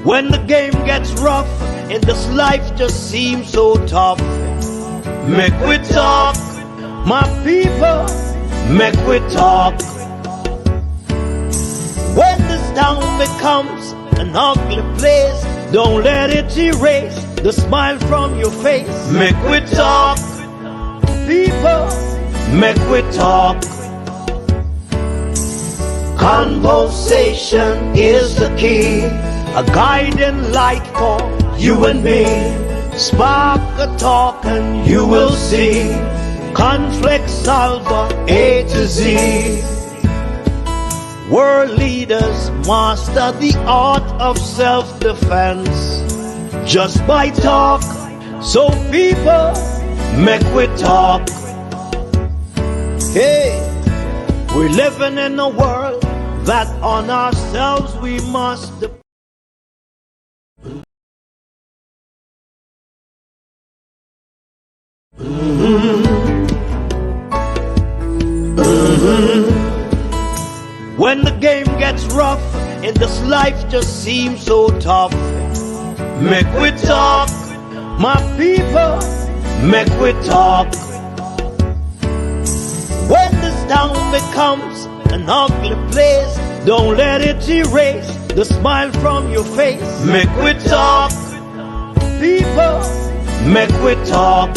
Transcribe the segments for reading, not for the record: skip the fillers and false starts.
When the game gets rough and this life just seems so tough, make we talk, my people, make we talk. When this town becomes an ugly place, don't let it erase the smile from your face. Make we talk, people, make we talk. Conversation is the key, a guiding light for you and me. Spark a talk and you will see. Conflict solver A to Z. World leaders master the art of self-defense just by talk. So people, make we talk. Hey, we're living in a world that on ourselves we must depend. When the game gets rough and this life just seems so tough, make we talk, my people, make we talk. When this town becomes an ugly place, don't let it erase the smile from your face. Make we talk, people, make we talk.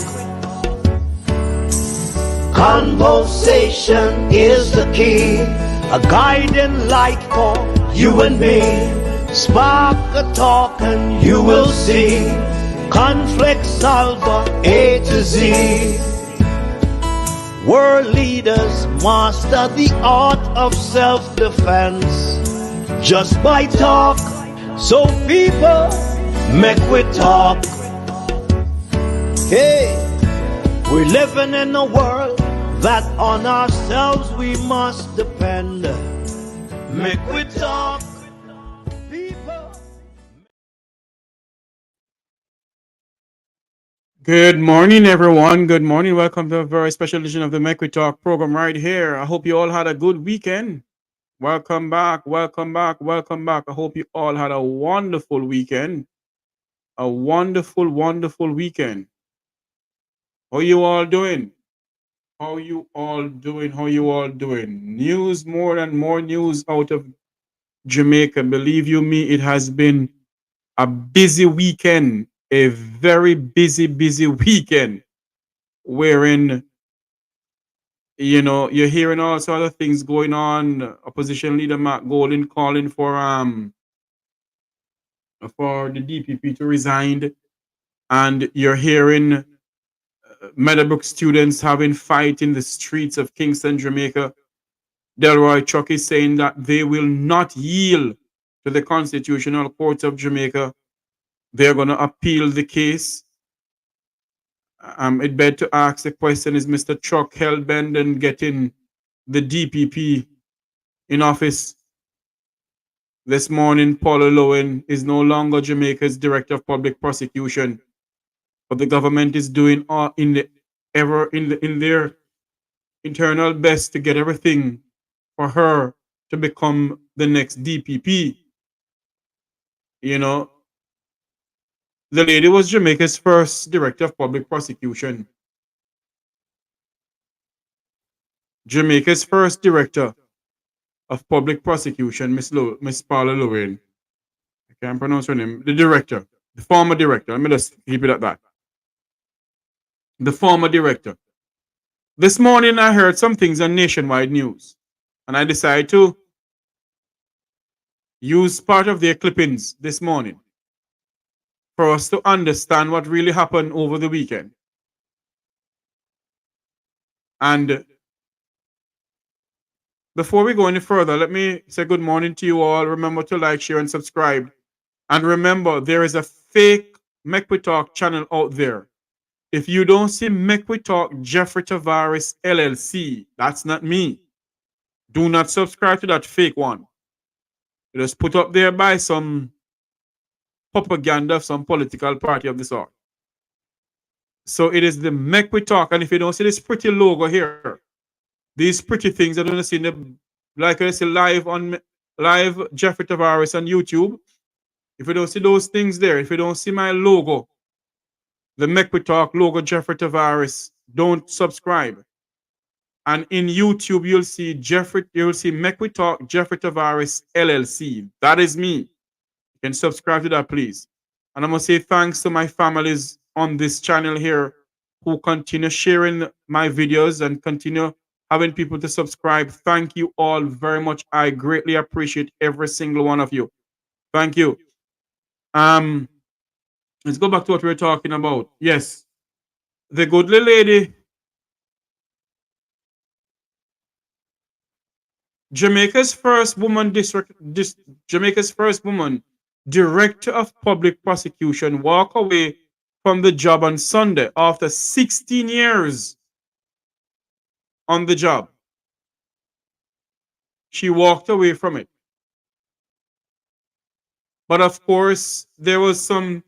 Conversation is the key, a guiding light for you and me. Spark a talk and you will see. Conflict solver A to Z. World leaders master the art of self-defense just by talk. So people, make we talk. Hey, we're living in a world that on ourselves we must depend. Make we talk, people. Good morning, everyone. Good morning. Welcome to a very special edition of the Make We Talk program right here. I hope you all had a good weekend. Welcome back. Welcome back. Welcome back. I hope you all had a wonderful weekend. A wonderful, wonderful weekend. How you all doing? How you all doing? How you all doing? News, more and more news out of Jamaica. Believe you me, it has been a busy weekend, a very busy weekend, wherein, you're hearing all sorts of things going on. Opposition leader Matt Golden calling for the DPP to resign, and you're hearing Meadowbrook students having fight in the streets of Kingston, Jamaica. Delroy Chuck is saying that they will not yield to the Constitutional Court of Jamaica. They're going to appeal the case. It beg to ask the question, is Mr. Chuck hell-bent on getting the DPP in office? This morning, Paula Llewellyn is no longer Jamaica's Director of Public Prosecution, but the government is doing all in their internal best to get everything for her to become the next DPP. The lady was Jamaica's first Director of Public Prosecution. Jamaica's first Director of Public Prosecution, Miss Paula Llewellyn. I can't pronounce her name. The director, the former director. Let me just keep it at that. The former director. This morning I heard some things on nationwide news, and I decided to use part of their clippings this morning for us to understand what really happened over the weekend. And before we go any further, let me say good morning to you all. Remember to like, share, and subscribe. And remember, there is a fake Make We Talk channel out there. If you don't see Make We Talk Jeffrey Tavares LLC, that's not me. Do not subscribe to that fake one. It was put up there by some propaganda of some political party of the sort. So it is the Make We Talk. And if you don't see this pretty logo here, These pretty things that you see in the, like I say, live Jeffrey Tavares on YouTube. If you don't see those things there, if you don't see my logo, the Make We Talk logo, Jeffrey Tavares, don't subscribe. And in YouTube, you'll see Make We Talk Jeffrey Tavares LLC. That is me. You can subscribe to that, please. And I'm gonna say thanks to my families on this channel here who continue sharing my videos and continue having people to subscribe. Thank you all very much. I greatly appreciate every single one of you. Thank you. Um, let's go back to what we were talking about. Yes, the goodly lady, Jamaica's first woman Jamaica's first woman director of public prosecution walked away from the job on Sunday after 16 years on the job. She walked away from it. But of course, there was a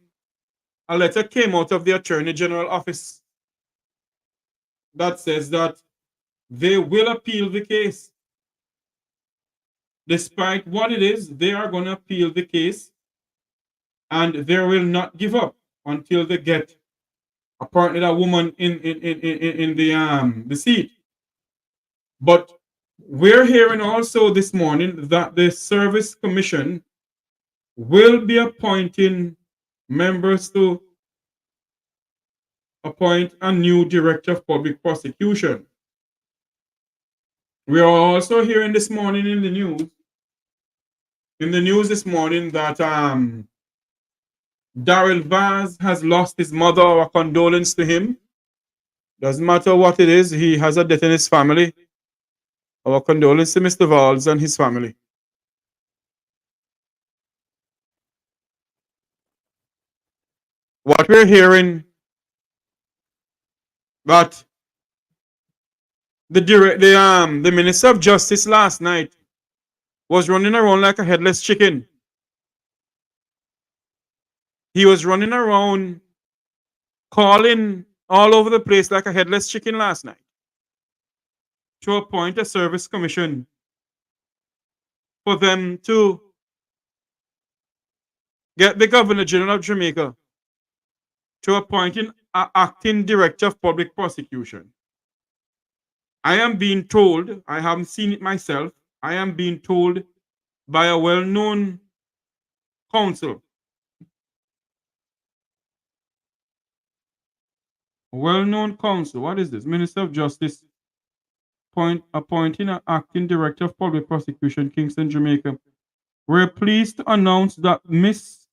letter came out of the Attorney General office that says that they will appeal the case. Despite what it is, they are going to appeal the case and they will not give up until they get apparently that woman in the seat. But we're hearing also this morning that the Service Commission will be appointing members to appoint a new Director of Public Prosecution. We are also hearing this morning in the news this morning that Darrell Vaz has lost his mother. Our condolence to him. Doesn't matter what it is, he has a death in his family. Our condolence to Mr. Valls and his family. What we're hearing that the Minister of Justice last night was running around like a headless chicken. He was running around calling all over the place like a headless chicken last night to appoint a service commission for them to get the Governor General of Jamaica to appoint an acting Director of Public Prosecution. I am being told, I haven't seen it myself, I am being told by a well-known counsel, what is this? Minister of Justice appointing an acting Director of Public Prosecution, Kingston, Jamaica. We're pleased to announce that Miss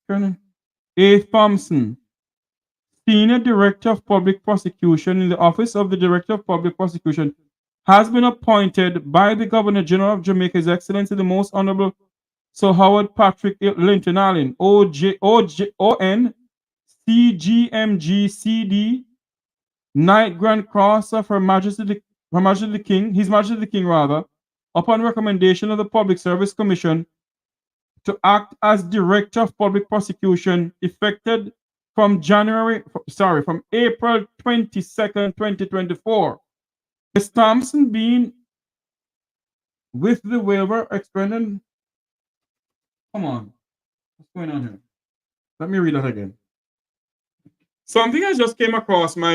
A. Thompson, Senior Director of Public Prosecution in the Office of the Director of Public Prosecution, has been appointed by the Governor General of Jamaica, His Excellency the Most Honorable Sir Howard Patrick Linton Allen, ON, CGMG, Knight Grand Cross of His Majesty the King, upon recommendation of the Public Service Commission, to act as Director of Public Prosecution effective from April 22nd, 2024. Ms. Thompson being with the waiver expanded. Come on. What's going on here? Let me read that again. Something I just came across my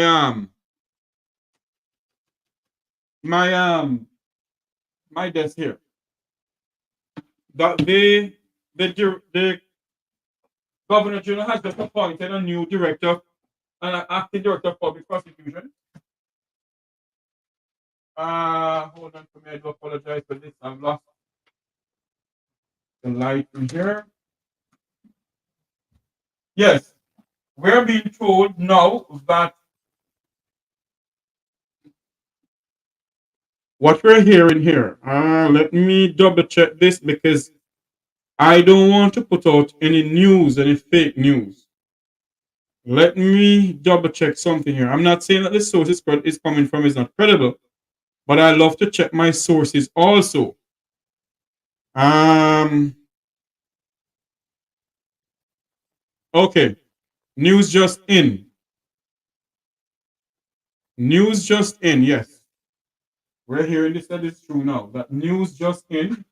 desk here. That the Governor General has just appointed a new director, an acting Director of Public Prosecution. Hold on for me. I do apologize for this. I've lost the light in here. Yes, we're being told now that what we're hearing here. Let me double check this because I don't want to put out any news, any fake news. Let me double check something here. I'm not saying that the source is coming from is not credible, but I love to check my sources also. Okay. News just in. Yes. We're hearing this, that is true now. That news just in.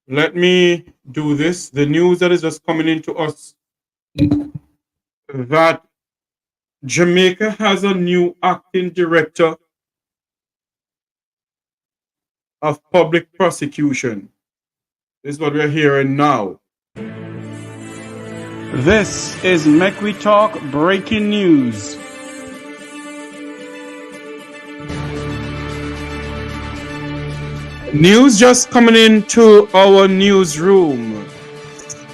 Let me do this. The news that is just coming into us that Jamaica has a new acting director of public prosecution. This is what we're hearing now. This is McKoy Talk breaking news. News just coming into our newsroom.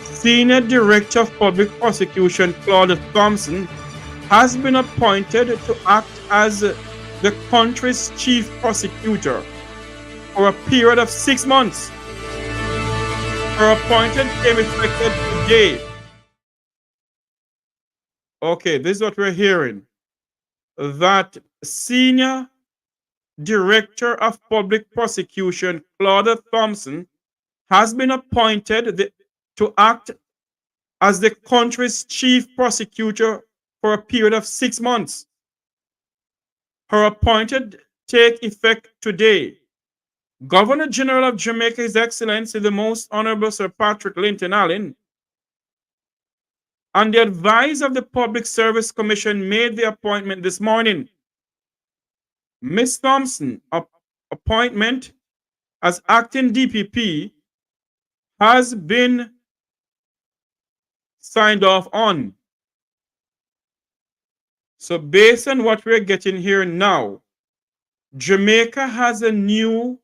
Senior Director of Public Prosecution Claudia Thompson has been appointed to act as the country's chief prosecutor for a period of 6 months. Her appointment came effective today. Okay, this is what we're hearing. That Senior Director of Public Prosecution Claudia Thompson has been appointed to act as the country's chief prosecutor for a period of 6 months. Her appointment take effect today. Governor General of Jamaica, His Excellency, the Most Honorable Sir Patrick Linton Allen, on the advice of the Public Service Commission, made the appointment this morning. Ms. Thompson's appointment as acting DPP has been signed off on. So based on what we're getting here now, Jamaica has a new,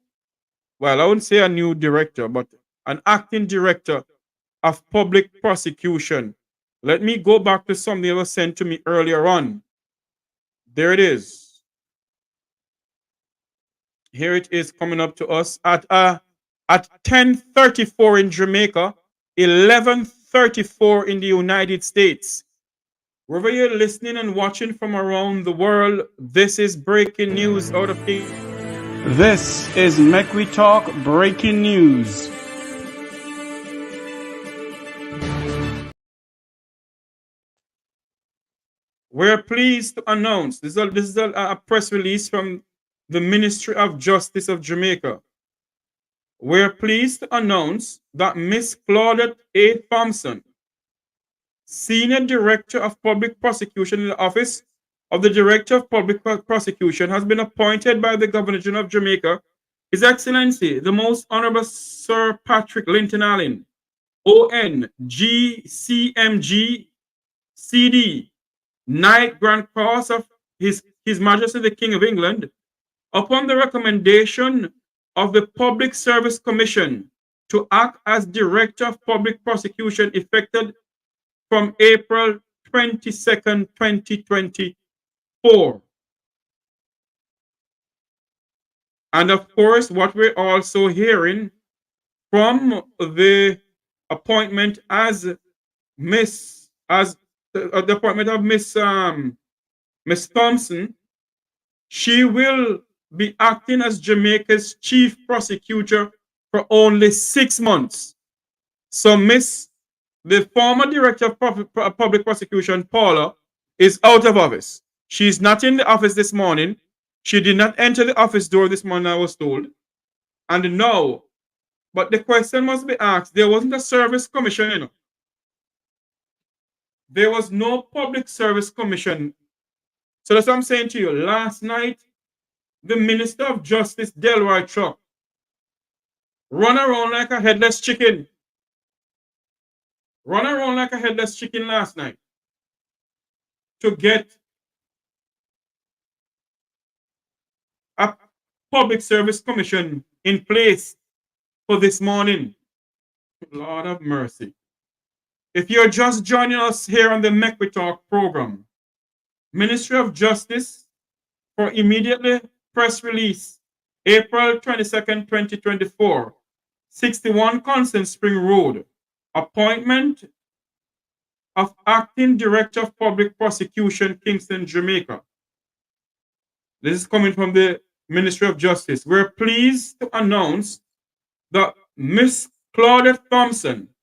well, I wouldn't say a new director, but an acting director of public prosecution. Let me go back to something that was sent to me earlier on. There it is. Here it is coming up to us at 10:34 in Jamaica, 11:34 in the United States. Wherever you're listening and watching from around the world, this is breaking news out of the. This is McKoy Talk breaking news. We're pleased to announce this is a press release from the Ministry of Justice of Jamaica. We're pleased to announce that Ms. Claudia A. Thompson, Senior Director of Public Prosecution in the Office of the Director of Public Prosecution, has been appointed by the Governor General of Jamaica, His Excellency, the Most Honorable Sir Patrick Linton Allen, ON, GCMG, CD, Knight Grand Cross of His Majesty the King of England, upon the recommendation of the Public Service Commission to act as Director of Public Prosecution effective from April 22nd, 2024. And of course, what we're also hearing from the appointment as the appointment of Miss Thompson, she will be acting as Jamaica's chief prosecutor for only 6 months. So the former Director of Public Prosecution, Paula, is out of office. She's not in the office this morning. She did not enter the office door this morning, I was told. And no, but the question must be asked. There wasn't a service commission, you know. There was no public service commission. So that's what I'm saying to you. Last night, the Minister of Justice, Delroy, truck run around like a headless chicken. Run around like a headless chicken last night to get a public service commission in place for this morning. Lord of mercy. If you're just joining us here on the McKoy Talk program, Ministry of Justice for immediately press release, April 22nd, 2024, 61 Constant Spring Road, appointment of Acting Director of Public Prosecution, Kingston, Jamaica. This is coming from the Ministry of Justice. We're pleased to announce that Ms. Claudia Thompson,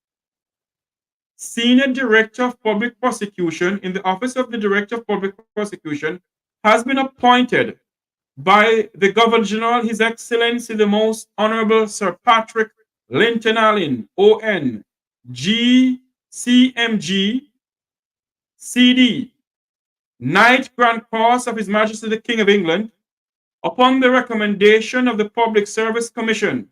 Senior Director of Public Prosecution in the Office of the Director of Public Prosecution has been appointed by the Governor General, His Excellency the Most Honorable Sir Patrick Linton Allen, ON, GCMG, CD, Knight Grand Cross of His Majesty the King of England, upon the recommendation of the Public Service Commission,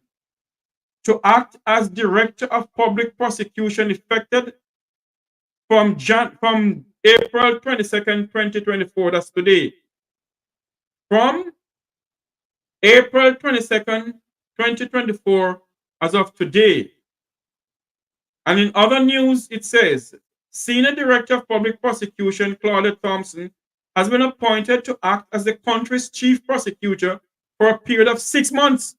to act as Director of Public Prosecution effective from April 22nd, 2024, that's today. From April 22nd, 2024, as of today. And in other news, it says, Senior Director of Public Prosecution, Claudia Thompson, has been appointed to act as the country's chief prosecutor for a period of 6 months.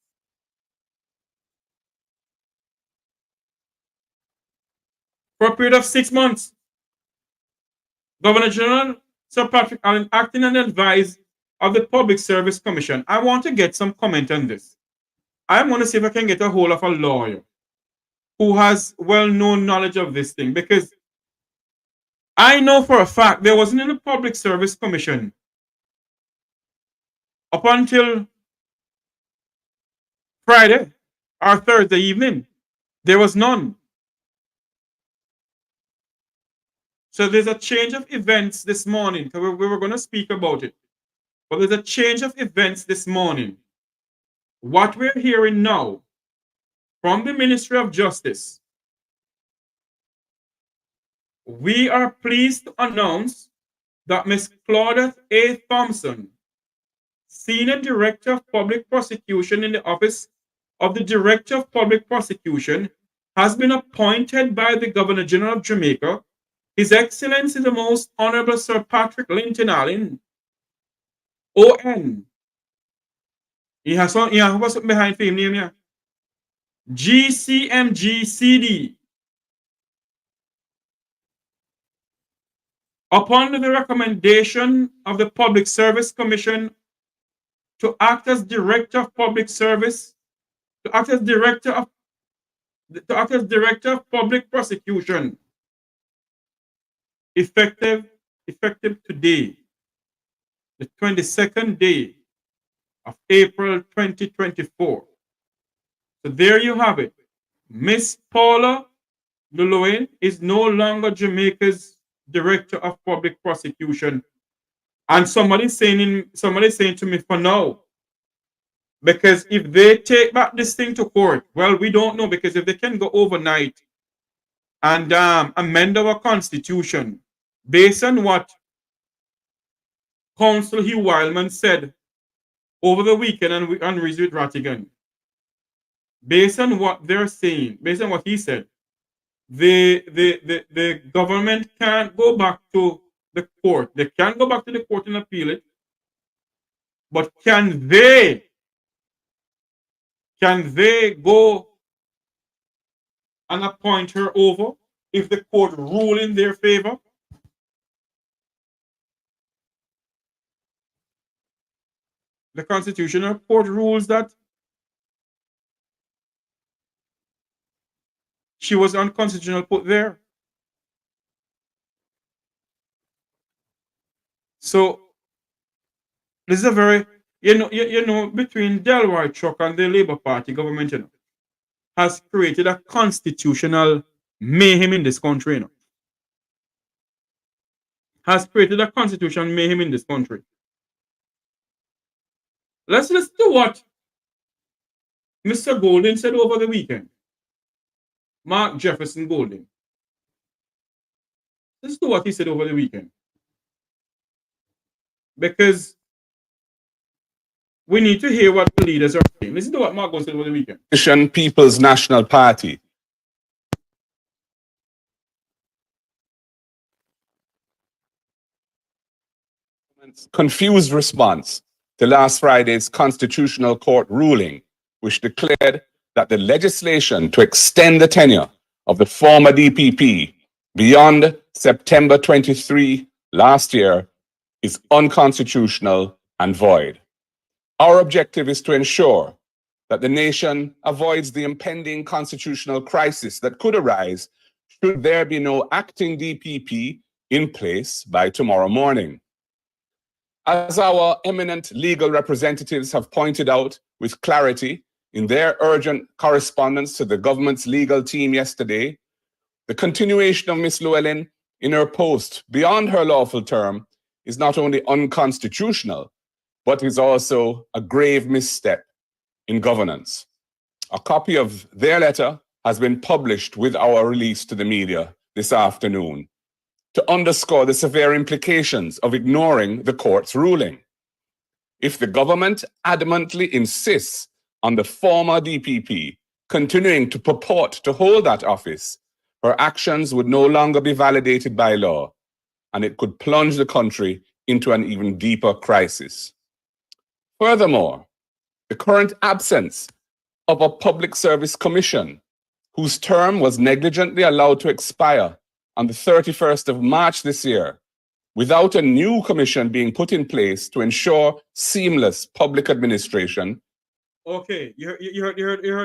For a period of 6 months. Governor General Sir Patrick Allen, acting and advised of the Public Service Commission. I want to get some comment on this. I want to see if I can get a hold of a lawyer who has well-known knowledge of this thing, because I know for a fact there wasn't in the Public Service Commission up until Friday or Thursday evening. There was none. So there's a change of events this morning. We were going to speak about it. But there's a change of events this morning. What we're hearing now from the Ministry of Justice, we are pleased to announce that Ms. Claudia A. Thompson, Senior Director of Public Prosecution in the Office of the Director of Public Prosecution, has been appointed by the Governor General of Jamaica, His Excellency the Most Honorable Sir Patrick Linton Allen, ON. He has something behind him name here. GCMG CD. Upon the recommendation of the Public Service Commission to act as Director of Public Service, to act as Director of Public Prosecution, effective today, the 22nd day of April 2024. So there you have it. Miss Paula Llewellyn is no longer Jamaica's Director of Public Prosecution. And somebody's saying to me for now, because if they take back this thing to court, well, we don't know, because if they can go overnight and amend our constitution based on what Counsel Hugh Wildman said over the weekend and Reese with Rattigan, based on what they're saying, based on what he said, the government can't go back to the court. They can't go back to the court and appeal it. But can they go and appoint her over if the court rule in their favor? The Constitutional Court rules that she was unconstitutional put there. So this is a very, between Delroy Chuck and the Labour Party government, has created a constitutional mayhem in this country. Has created a constitutional mayhem in this country. Let's listen to what Mr. Golden said over the weekend. Mark Jefferson Golden. Listen to what he said over the weekend. Because we need to hear what the leaders are saying. Listen to what Mark Golden said over the weekend. People's National Party. Confused response to last Friday's Constitutional Court ruling, which declared that the legislation to extend the tenure of the former DPP beyond September 23 last year is unconstitutional and void. Our objective is to ensure that the nation avoids the impending constitutional crisis that could arise should there be no acting DPP in place by tomorrow morning. As our eminent legal representatives have pointed out with clarity in their urgent correspondence to the government's legal team yesterday, the continuation of Ms. Llewellyn in her post beyond her lawful term is not only unconstitutional, but is also a grave misstep in governance. A copy of their letter has been published with our release to the media this afternoon to underscore the severe implications of ignoring the court's ruling. If the government adamantly insists on the former DPP continuing to purport to hold that office, her actions would no longer be validated by law, and it could plunge the country into an even deeper crisis. Furthermore, the current absence of a public service commission, whose term was negligently allowed to expire on the 31st of March this year, without a new commission being put in place to ensure seamless public administration. Okay, you heard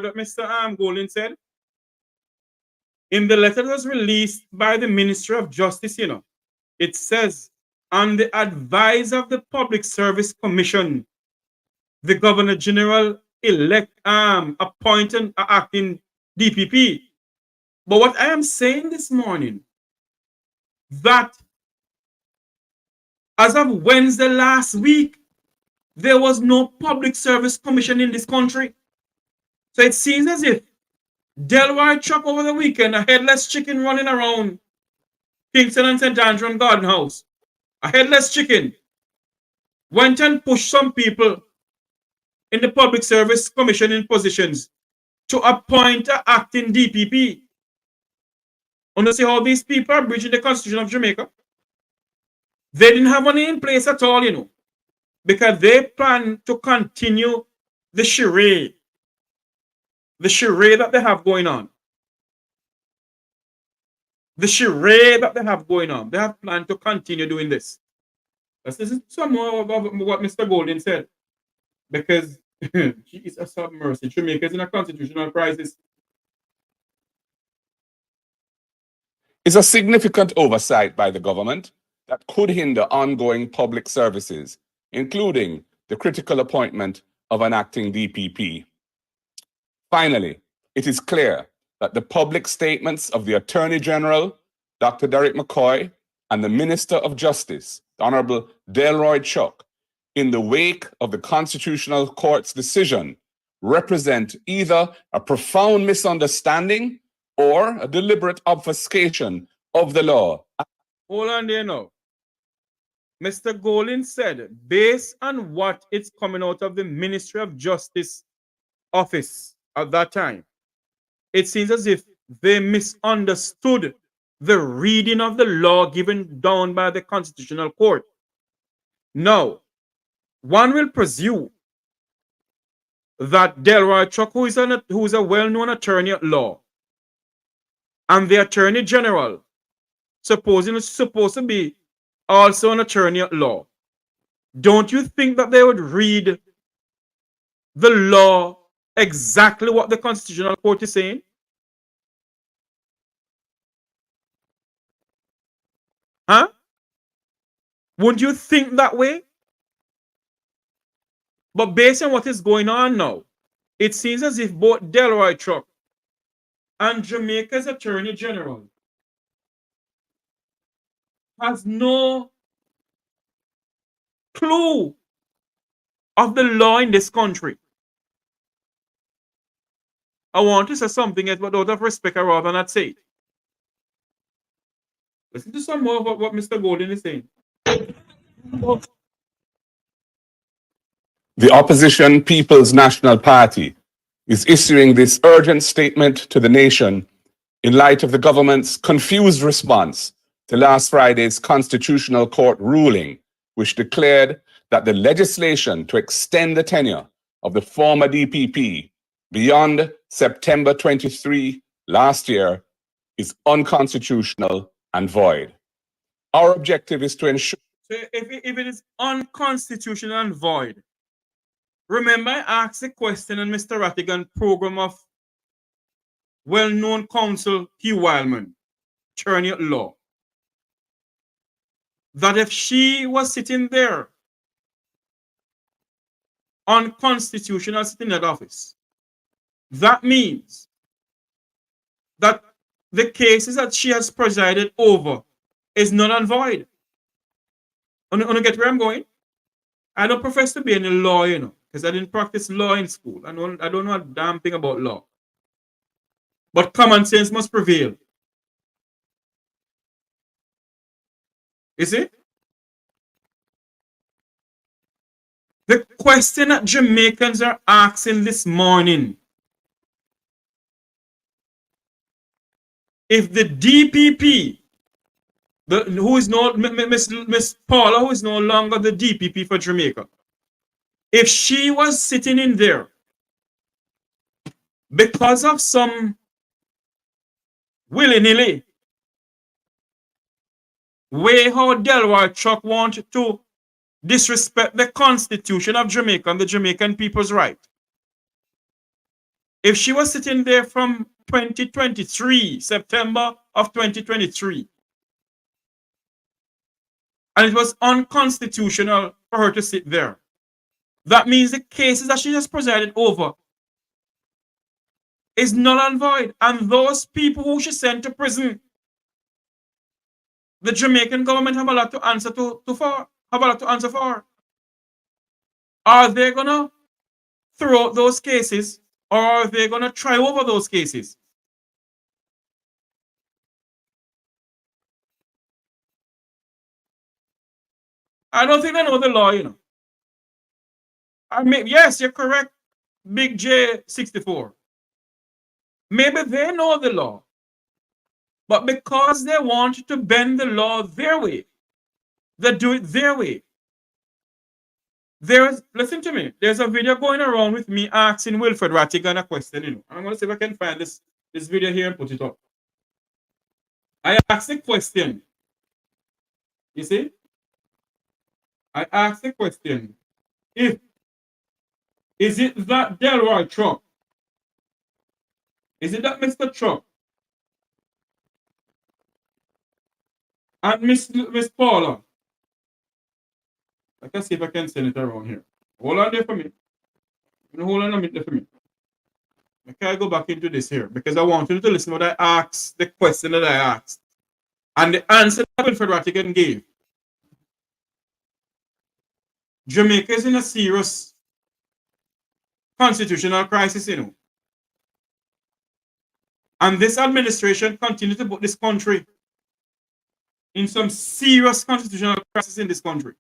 what Mr. Golden said? In the letter that was released by the Ministry of Justice, it says, on the advice of the Public Service Commission, the Governor General appointed an acting DPP. But what I am saying this morning, that as of Wednesday last week, there was no Public Service Commission in this country. So it seems as if Delroy truck over the weekend, a headless chicken running around Kingston and St. Andrew and Garden House, a headless chicken, went and pushed some people in the Public Service Commission in positions to appoint an acting DPP. Want to see how these people are breaching the Constitution of Jamaica? They didn't have money in place at all, because they plan to continue the charade that they have going on. The charade that they have going on. They have planned to continue doing this. Let's listen to some more of what Mr. Golden said. Because Jesus have mercy. Jamaica is in a constitutional crisis. Is a significant oversight by the government that could hinder ongoing public services, including the critical appointment of an acting DPP. Finally, it is clear that the public statements of the Attorney General, Dr. Derrick McKoy, and the Minister of Justice, the Honorable Delroy Chuck, in the wake of the Constitutional Court's decision, represent either a profound misunderstanding or a deliberate obfuscation of the law. Hold on there now. Mr. Golden said, based on what is coming out of the Ministry of Justice office at that time, it seems as if they misunderstood the reading of the law given down by the Constitutional Court. Now, one will presume that Delroy Chuck, who is a well-known attorney at law, and the Attorney General, supposed to be also an attorney at law, don't you think that they would read the law exactly what the Constitutional Court is saying? Huh? Wouldn't you think that way? But based on what is going on now, it seems as if both Delroy Chuck and Jamaica's Attorney General has no clue of the law in this country. I want to say something else, but out of respect, I'd rather not say it. Listen to some more of what Mr. Golden is saying. The opposition People's National Party is issuing this urgent statement to the nation in light of the government's confused response to last Friday's Constitutional Court ruling, which declared that the legislation to extend the tenure of the former DPP beyond September 23 last year is unconstitutional and void. Our objective is to ensure... So if it is unconstitutional and void, remember I asked the question on Mr. Rattigan's program of well-known counsel Hugh Wildman. attorney law that if she was sitting there unconstitutional sitting in that office, that means that the cases that she has presided over is null and void. You get where I'm going? I don't profess to be any lawyer, because I didn't practice law in school. I don't know a damn thing about law. But common sense must prevail. You see? The question that Jamaicans are asking this morning, if the DPP, who is no Miss Paula, who is no longer the DPP for Jamaica, if she was sitting in there because of some willy-nilly way how Delroy Chuck wanted to disrespect the Constitution of Jamaica and the Jamaican people's right, if she was sitting there from 2023, September of 2023, and it was unconstitutional for her to sit there, that means the cases that she has presided over is null and void. And those people who she sent to prison, the Jamaican government have a lot to answer for. Are they gonna throw out those cases, or are they gonna try over those cases? I don't think they know the law, Yes, you're correct, Big J 64. Maybe they know the law, but because they want to bend the law their way, they do it their way. Listen to me, there's a video going around with me asking Wilfred Rattigan a question, I'm going to see if I can find this video here and put it up. I asked the question, you see? I asked the question, is it that Delroy Chuck? Is it that Mr. Chuck and Miss Paula? I can see if I can send it around here. Hold on there for me. Hold on a minute there for me. Okay, I go back into this here because I want you to listen to what I asked, the question that I asked, and the answer that Wilfred Rattigan gave. Jamaica is in a serious constitutional crisis, And this administration continues to put this country in some serious constitutional crisis in this country.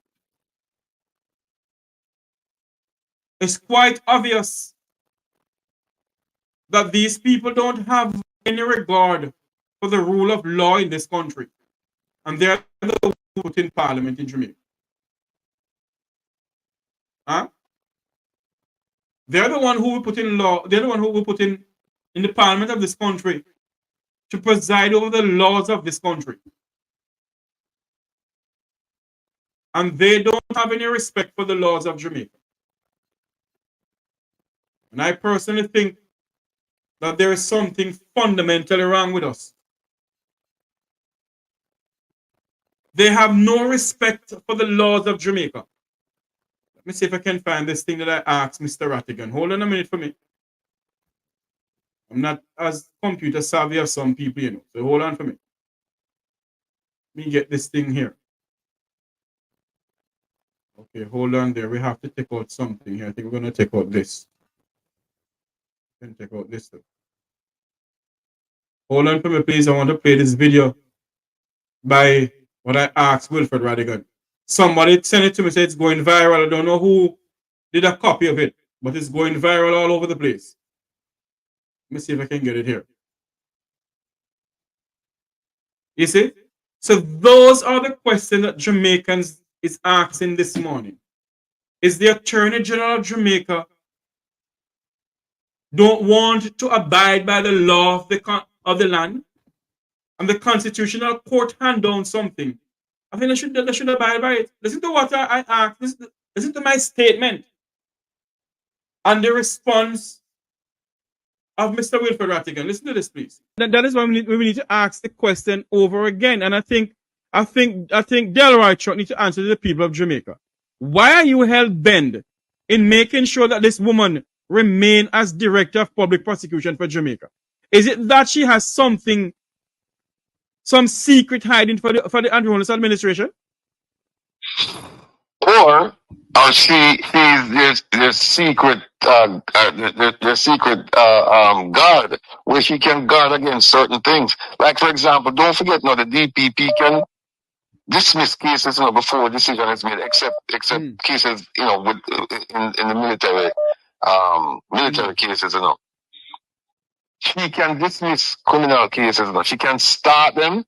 It's quite obvious that these people don't have any regard for the rule of law in this country. And they're the ones who put in parliament in Jamaica. Huh? They're the one who will put in law, they're the one who will put in the parliament of this country to preside over the laws of this country. And they don't have any respect for the laws of Jamaica. And I personally think that there is something fundamentally wrong with us. They have no respect for the laws of Jamaica. Let me see if I can find this thing that I asked Mr. Rattigan. Hold on a minute for me. I'm not as computer savvy as some people, So hold on for me. Let me get this thing here. Okay, hold on there. We have to take out something here. I think we're going to take out this. We can take out this stuff. Hold on for me, please. I want to play this video by what I asked Wilfred Rattigan. Somebody sent it to me, said it's going viral. I don't know who did a copy of it, but it's going viral all over the place. Let me see if I can get it here. You see? So those are the questions that Jamaicans is asking this morning. Is the Attorney General of Jamaica don't want to abide by the law of the land, and the Constitutional Court hand down something? I think they should abide by it. Listen to what I asked. Listen to my statement and the response of Mr. Wilfred Rattigan. Listen to this, please. That is why we need to ask the question over again. And I think Delroy needs to answer to the people of Jamaica. Why are you hell bent in making sure that this woman remain as Director of Public Prosecution for Jamaica? Is it that she has some secret hiding for the Andrew administration? Or she's the secret guard where she can guard against certain things. Like, for example, don't forget now the DPP can dismiss cases before a decision is made, except cases with in the military cases. She can dismiss criminal cases. She can start them,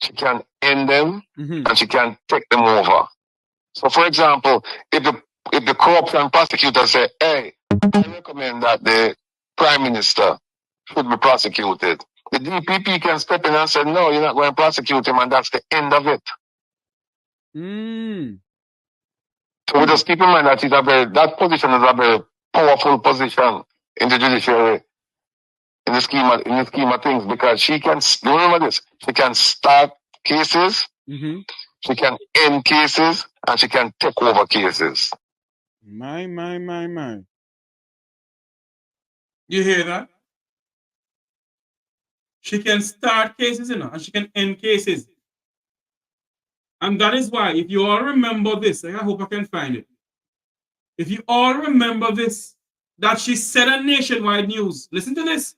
she can end them, and she can take them over. So, for example, if the corruption prosecutor say, "Hey, I recommend that the Prime Minister should be prosecuted," the DPP can step in and say, "No, you're not going to prosecute him," and that's the end of it. So we just keep in mind that that position is a very powerful position in the judiciary, in the scheme of things, because she can, remember this, she can start cases, she can end cases, and she can take over cases. My. You hear that? She can start cases, and she can end cases. And that is why, if you all remember this, I hope I can find it. If you all remember this, that she said on nationwide news, listen to this.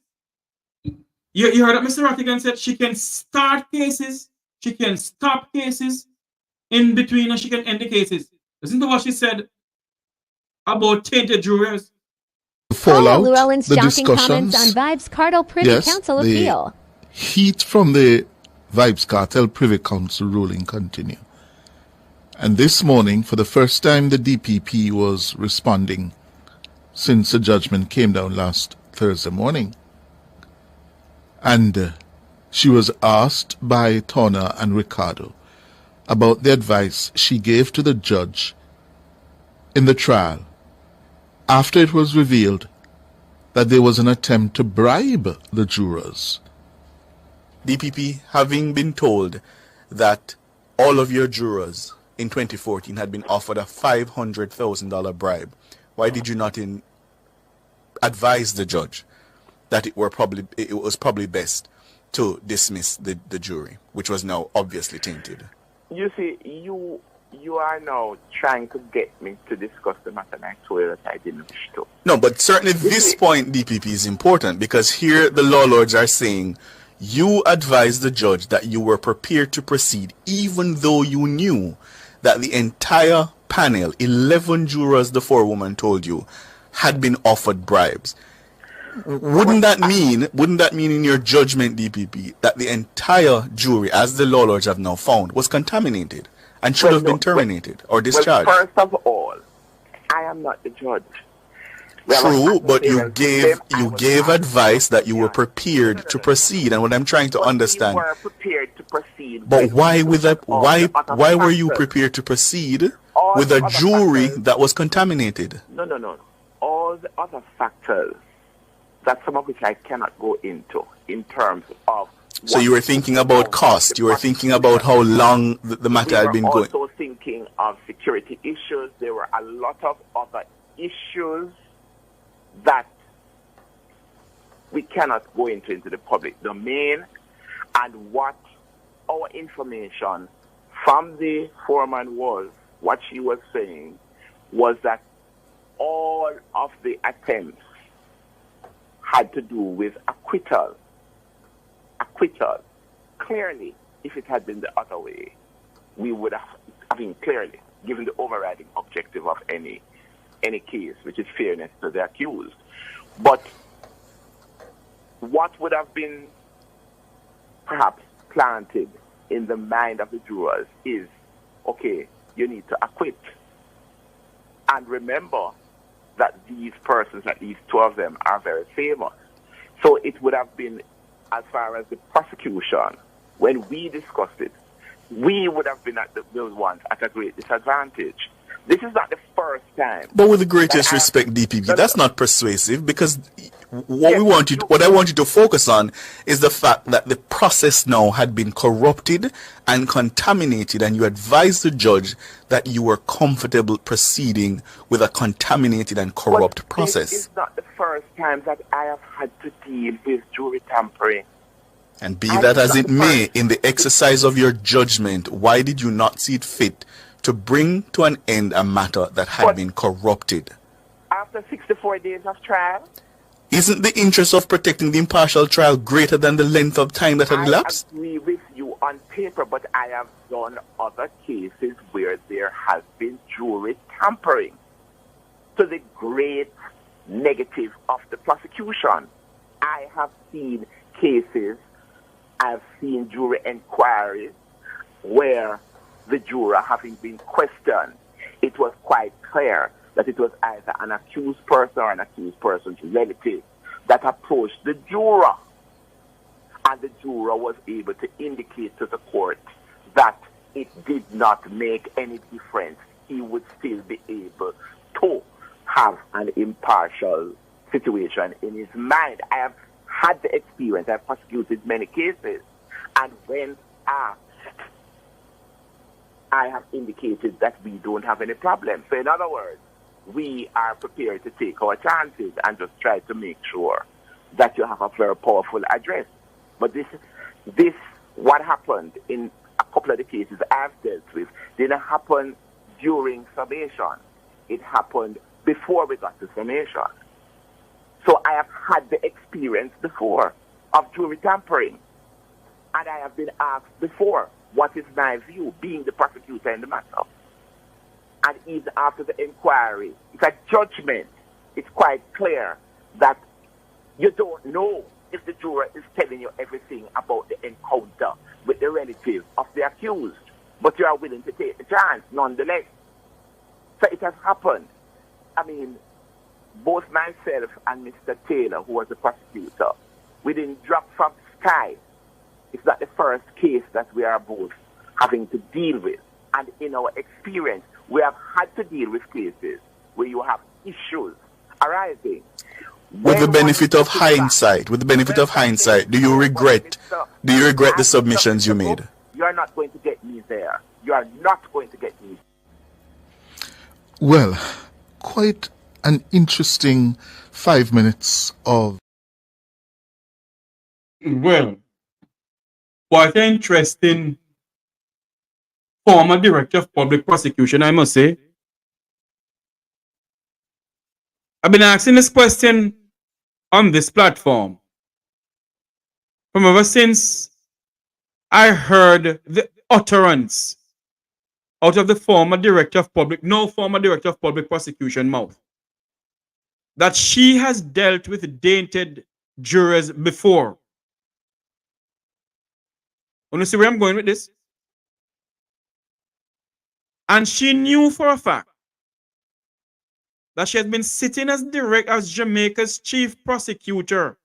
You heard that Mr. Rattigan said she can start cases, she can stop cases in between, and she can end the cases. Listen to what she said about tainted jurors. Paula Llewellyn's the shocking discussions, comments on Vibes Cartel Privy Council appeal. Heat from the Vibes Cartel Privy Council ruling continue. And this morning, for the first time, the DPP was responding since the judgment came down last Thursday morning. And she was asked by Tona and Ricardo about the advice she gave to the judge in the trial after it was revealed that there was an attempt to bribe the jurors. DPP, having been told that all of your jurors in 2014 had been offered a $500,000 bribe, why did you not advise the judge that it was probably best to dismiss the jury, which was now obviously tainted? You see, you are now trying to get me to discuss the matter, and I told you that I didn't wish to. No, but certainly this point, DPP, is important, because here the law lords are saying you advised the judge that you were prepared to proceed even though you knew that the entire panel, 11 jurors, the forewoman told you, had been offered bribes. Wouldn't that mean in your judgment, DPP, that the entire jury, as the law lords have now found, was contaminated and should have been terminated or discharged? Well, first of all, I am not the judge. True, but you gave advice that you were prepared to proceed, and what I'm trying to understand. We were prepared to proceed. But why were you prepared to proceed with a jury that was contaminated? No. All the other factors, that some of which I cannot go into in terms of. So you were thinking about cost. You were thinking about how long the matter had been going. We were also thinking of security issues. There were a lot of other issues that we cannot go into the public domain, and what our information from the foreman was, what she was saying, was that all of the attempts had to do with acquittal. Clearly, if it had been the other way, we would have, clearly, given the overriding objective of any case, which is fairness to the accused. But what would have been perhaps planted in the mind of the jurors is, okay, you need to acquit. And remember that these persons, at least two of them, are very famous. So it would have been, as far as the prosecution, when we discussed it, we would have been those ones at a great disadvantage. This is not the first time. But with the greatest respect, DPP, that's not persuasive, because What I want you to focus on is the fact that the process now had been corrupted and contaminated, and you advised the judge that you were comfortable proceeding with a contaminated and corrupt process. This is not the first time that I have had to deal with jury tampering. And be that as it may, in the exercise of your judgment, why did you not see it fit to bring to an end a matter that had been corrupted? After 64 days of trial? Isn't the interest of protecting the impartial trial greater than the length of time that had elapsed? I agree with you on paper, but I have done other cases where there has been jury tampering to the great negative of the prosecution. I have seen cases, I've seen jury inquiries where the juror, having been questioned, it was quite clear that it was either an accused person or an accused person's relative that approached the juror. And the juror was able to indicate to the court that it did not make any difference. He would still be able to have an impartial situation in his mind. I have had the experience. I've prosecuted many cases. And when asked, I have indicated that we don't have any problem. So in other words, we are prepared to take our chances and just try to make sure that you have a very powerful address. But this, what happened in a couple of the cases I've dealt with, didn't happen during summation. It happened before we got to summation. So I have had the experience before of jury tampering. And I have been asked before, what is my view, being the prosecutor in the matter? And even after the inquiry, it's a judgment. It's quite clear that you don't know if the juror is telling you everything about the encounter with the relative of the accused, but you are willing to take the chance nonetheless. So it has happened. I mean, both myself and Mr. Taylor, who was the prosecutor, we didn't drop from the sky. It's not the first case that we are both having to deal with. And in our experience, we have had to deal with cases where you have issues arising. With the benefit of hindsight, do you regret the submissions you made? You are not going to get me there. You are not going to get me. Well, quite an interesting 5 minutes of... Well, quite an interesting former Director of Public Prosecution, I must say. I've been asking this question on this platform from ever since I heard the utterance out of the former Director of Public Prosecution mouth that she has dealt with tainted jurors before. Want to see where I'm going with this? And she knew for a fact that she has been sitting as Jamaica's chief prosecutor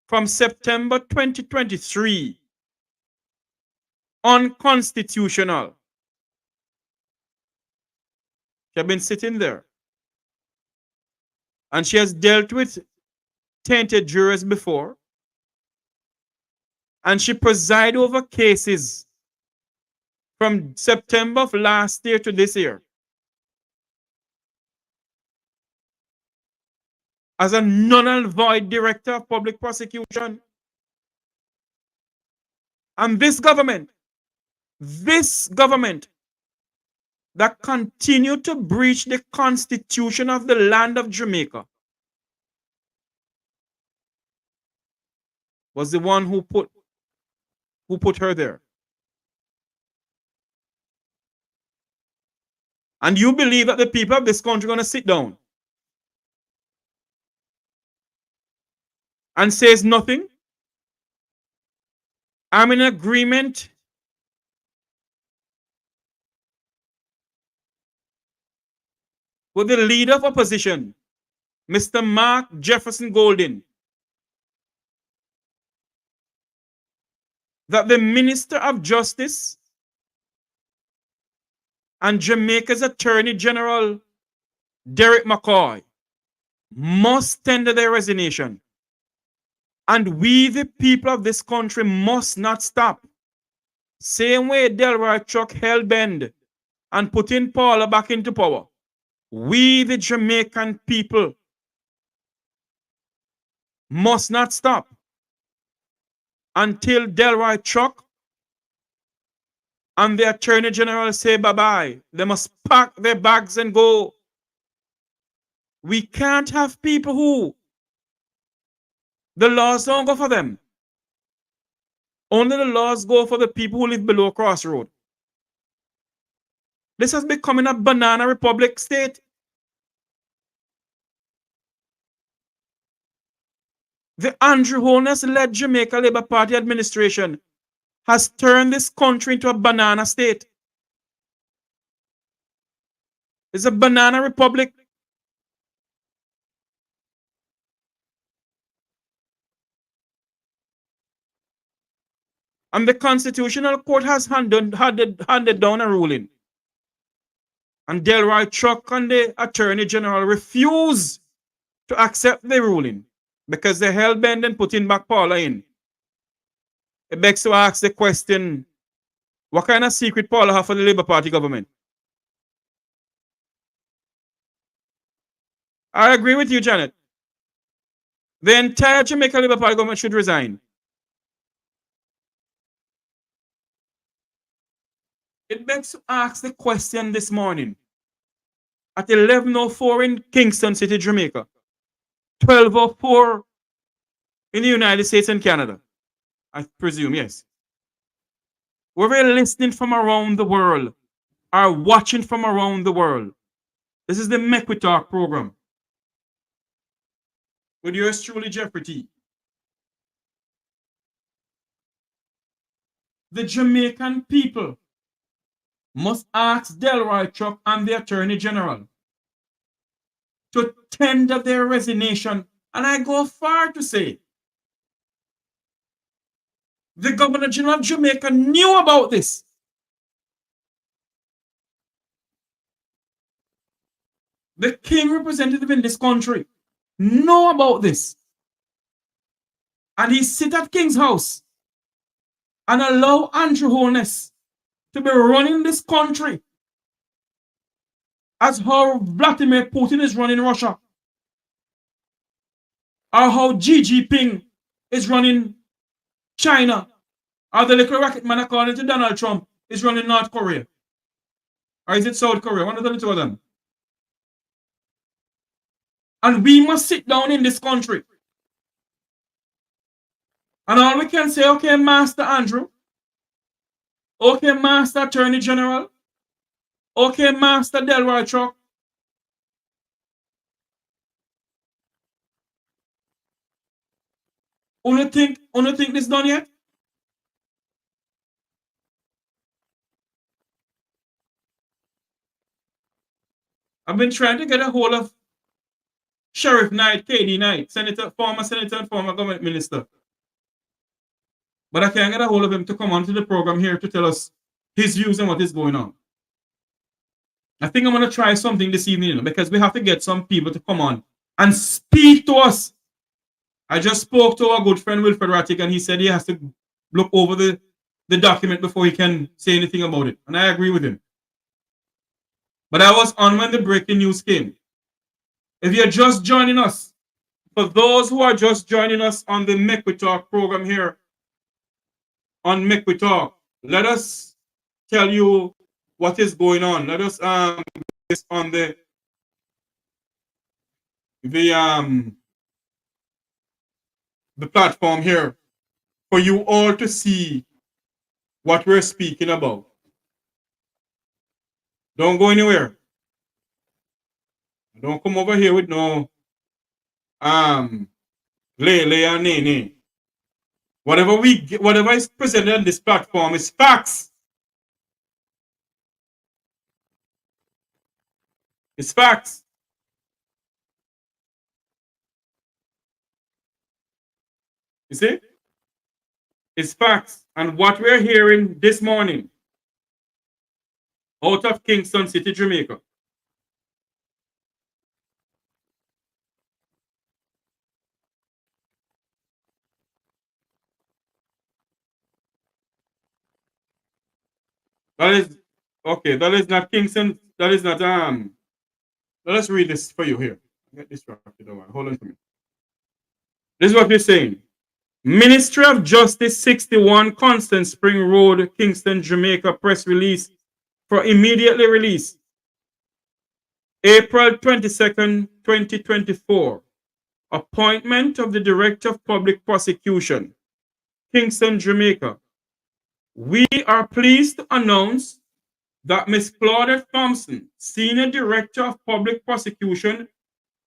from September 2023. Unconstitutional. She has been sitting there. And she has dealt with tainted jurors before. And she presided over cases from September of last year to this year. As a null and void Director of Public Prosecution. And this government that continued to breach the Constitution of the land of Jamaica was the one who put her there. And you believe that the people of this country are going to sit down and says nothing? I'm in agreement with the leader of opposition, Mr. Mark Jefferson Golden, that the Minister of Justice and Jamaica's Attorney General, Derrick McKoy, must tender their resignation. And we, the people of this country, must not stop. Same way Delroy Chuck held bend and putting Paula back into power. We, the Jamaican people, must not stop until Delroy Chuck and the Attorney General say bye-bye. They must pack their bags and go. We can't have people who the laws don't go for them. Only the laws go for the people who live below Crossroad. This has become a banana republic state. The Andrew Holness-led Jamaica Labour Party administration has turned this country into a banana state. It's a banana republic. And the Constitutional Court has handed down a ruling. And Delroy Chuck and the Attorney General refuse to accept the ruling because they held bend and putting back Paula in. It begs to ask the question, what kind of secret Paula have for the Labour Party government? I agree with you, Janet. The entire Jamaica Labour Party government should resign. It begs to ask the question this morning. At 11:04 in Kingston City, Jamaica. 12:04 in the United States and Canada. I presume, yes. We're listening from around the world, are watching from around the world. This is the McKoy Talk program. With yours truly, Jeffrey T. The Jamaican people must ask Delroy Chuck and the Attorney General to tender their resignation. And I go far to say, the Governor General of Jamaica knew about this. The king representative in this country know about this. And he sit at King's House and allow Andrew Holness to be running this country as how Vladimir Putin is running Russia, or how Xi Jinping is running China, or the little rocket man according to Donald Trump is running North Korea. Or is it South Korea? One of the two of them. And we must sit down in this country. And all we can say, okay, Master Andrew, okay, Master Attorney General, okay, Master Delroy Chuck, only think this done yet? I've been trying to get a hold of Sheriff Knight, KD Knight, former senator and former government minister. But I can't get a hold of him to come onto the program here to tell us his views and what is going on. I think I'm going to try something this evening, because we have to get some people to come on and speak to us. I just spoke to our good friend Wilfred Rattick, and he said he has to look over the document before he can say anything about it. And I agree with him. But I was on when the breaking news came. If you're just joining us, for those who are just joining us on the McKoy Talk program here on McKoy Talk, let us tell you what is going on. Let us this on the platform here for you all to see what we're speaking about. Don't go anywhere. Don't come over here with no lay and nay. Whatever is presented on this platform is facts. It's facts. You see? It's facts. And what we're hearing this morning out of Kingston City, Jamaica, That is okay. That is not Kingston. That is not Let's read this for you here. Get distracted. Hold on to me. This is what we're saying. Ministry of Justice 61 Constant Spring Road, Kingston, Jamaica press release for immediately release. April 22nd, 2024. Appointment of the Director of Public Prosecution, Kingston, Jamaica. We are pleased to announce that Ms. Claudette Thompson, Senior Director of Public Prosecution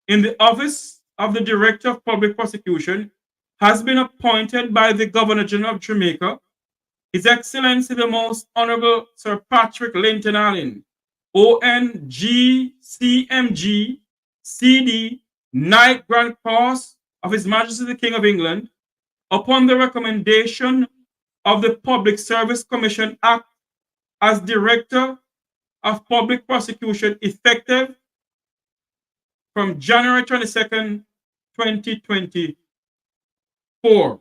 in the Office of the Director of Public Prosecution, has been appointed by the Governor General of Jamaica, His Excellency the Most Honorable Sir Patrick Linton Allen, ONGCMG, CD, Knight Grand Cross of His Majesty the King of England, upon the recommendation of the Public Service Commission Act as Director of Public Prosecution effective from January 22nd, 2024.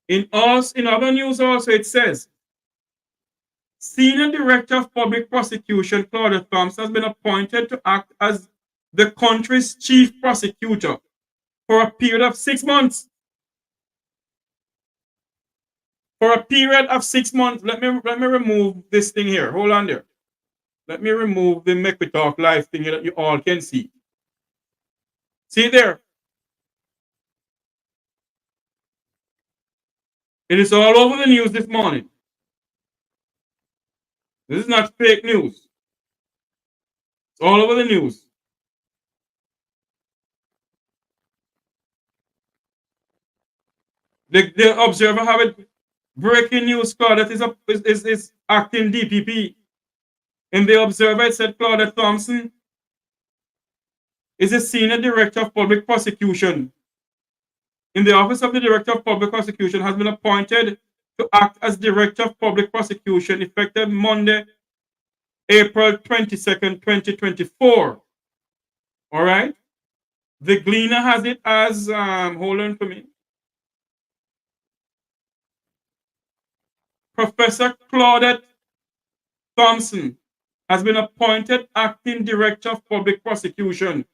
In other news also, it says, Senior Director of Public Prosecution, Claudette Thompson, has been appointed to act as the country's chief prosecutor for a period of 6 months. For a period of 6 months, let me remove this thing here. Hold on there. Let me remove the McKoy Talk Live thing here that you all can see. See there? It is all over the news this morning. This is not fake news. It's all over the news. The Observer have it. Breaking news, Claudette is acting DPP. In the Observer, it said Claudette Thompson is a Senior Director of Public Prosecution. In the Office of the Director of Public Prosecution has been appointed to act as Director of Public Prosecution effective Monday, April 22nd, 2024. All right? The Gleaner has it as, hold on for me. Professor Claudette Thompson has been appointed Acting Director of Public Prosecution.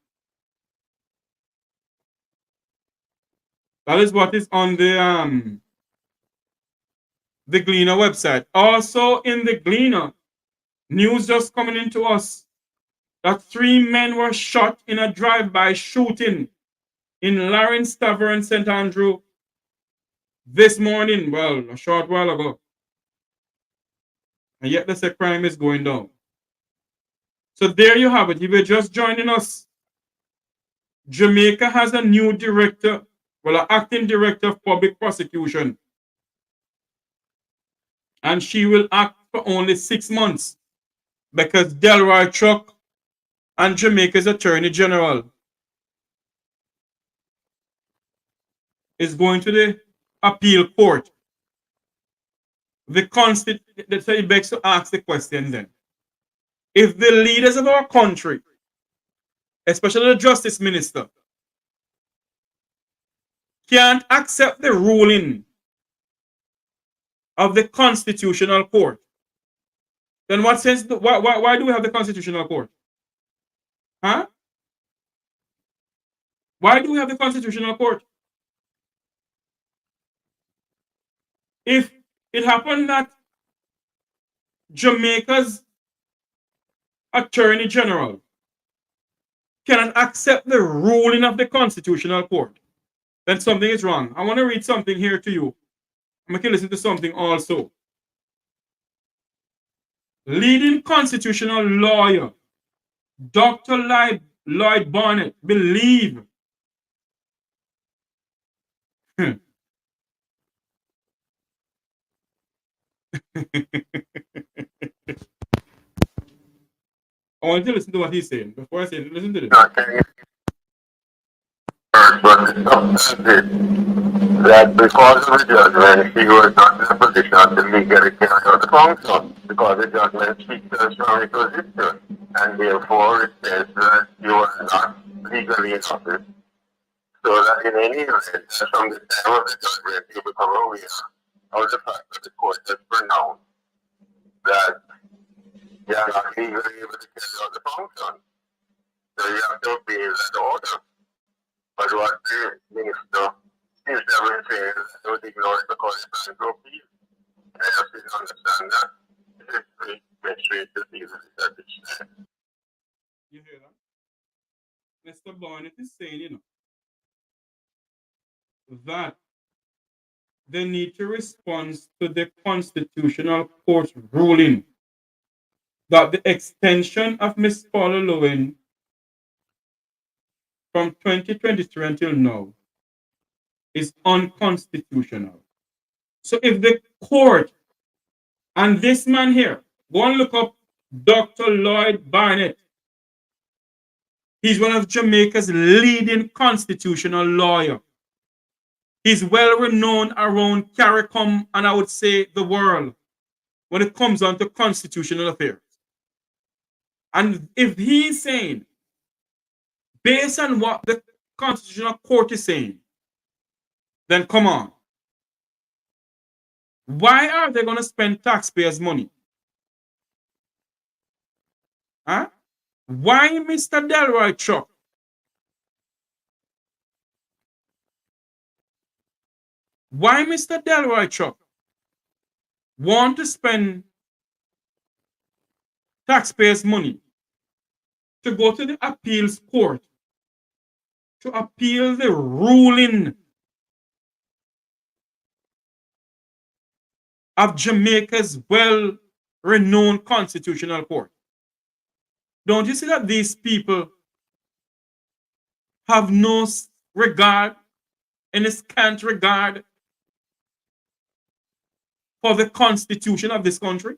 That is what is on the Gleaner website. Also in the Gleaner, news just coming into us that 3 men were shot in a drive-by shooting in Lawrence Tavern, St. Andrew this morning, well, a short while ago. And yet they say crime is going down. So there you have it. If you're just joining us, Jamaica has a new director, well, an acting director of public prosecution. And she will act for only 6 months because Delroy Truck and Jamaica's Attorney General is going to the appeal court. So it begs to ask the question then. If the leaders of our country, especially the Justice Minister, can't accept the ruling of the Constitutional Court, then what sense, why do we have the Constitutional Court? Huh? Why do we have the Constitutional Court? If it happened that Jamaica's Attorney General cannot accept the ruling of the Constitutional Court, then something is wrong. I want to read something here to you. I'm going to listen to something also. Leading constitutional lawyer, Dr. Lloyd Barnett, believe I want you to listen to what he's saying. Before I say it, listen to this. But that because of the judgment, he was not in a position to legally carry out the function because the judgment speaks as from its position, and therefore it says that you are not legally in office. So that in any event, from the time of the judgment, you become aware of the fact that the court has pronounced that you are not legally able to carry out the function. So you have to obey that order. But what the minister is never saying is they would ignore it because it's not to appeal. I just didn't understand that. It's very frustrating to see that. You hear that? Mr. Barnett is saying, you know, that they need to respond to the Constitutional Court's ruling that the extension of Ms. Paula Llewellyn from 2023 until now is unconstitutional. So if the court and this man here, go and look up Dr. Lloyd Barnett. He's one of Jamaica's leading constitutional lawyers. He's well renowned around CARICOM and I would say the world when it comes on to constitutional affairs. And if he's saying, based on what the Constitutional Court is saying, then come on. Why are they going to spend taxpayers' money? Huh? Why Mr. Delroy Chuck? Why Mr. Delroy Chuck want to spend taxpayers' money to go to the appeals court to appeal the ruling of Jamaica's well-renowned constitutional court? Don't you see that these people have no regard, any scant regard for the constitution of this country?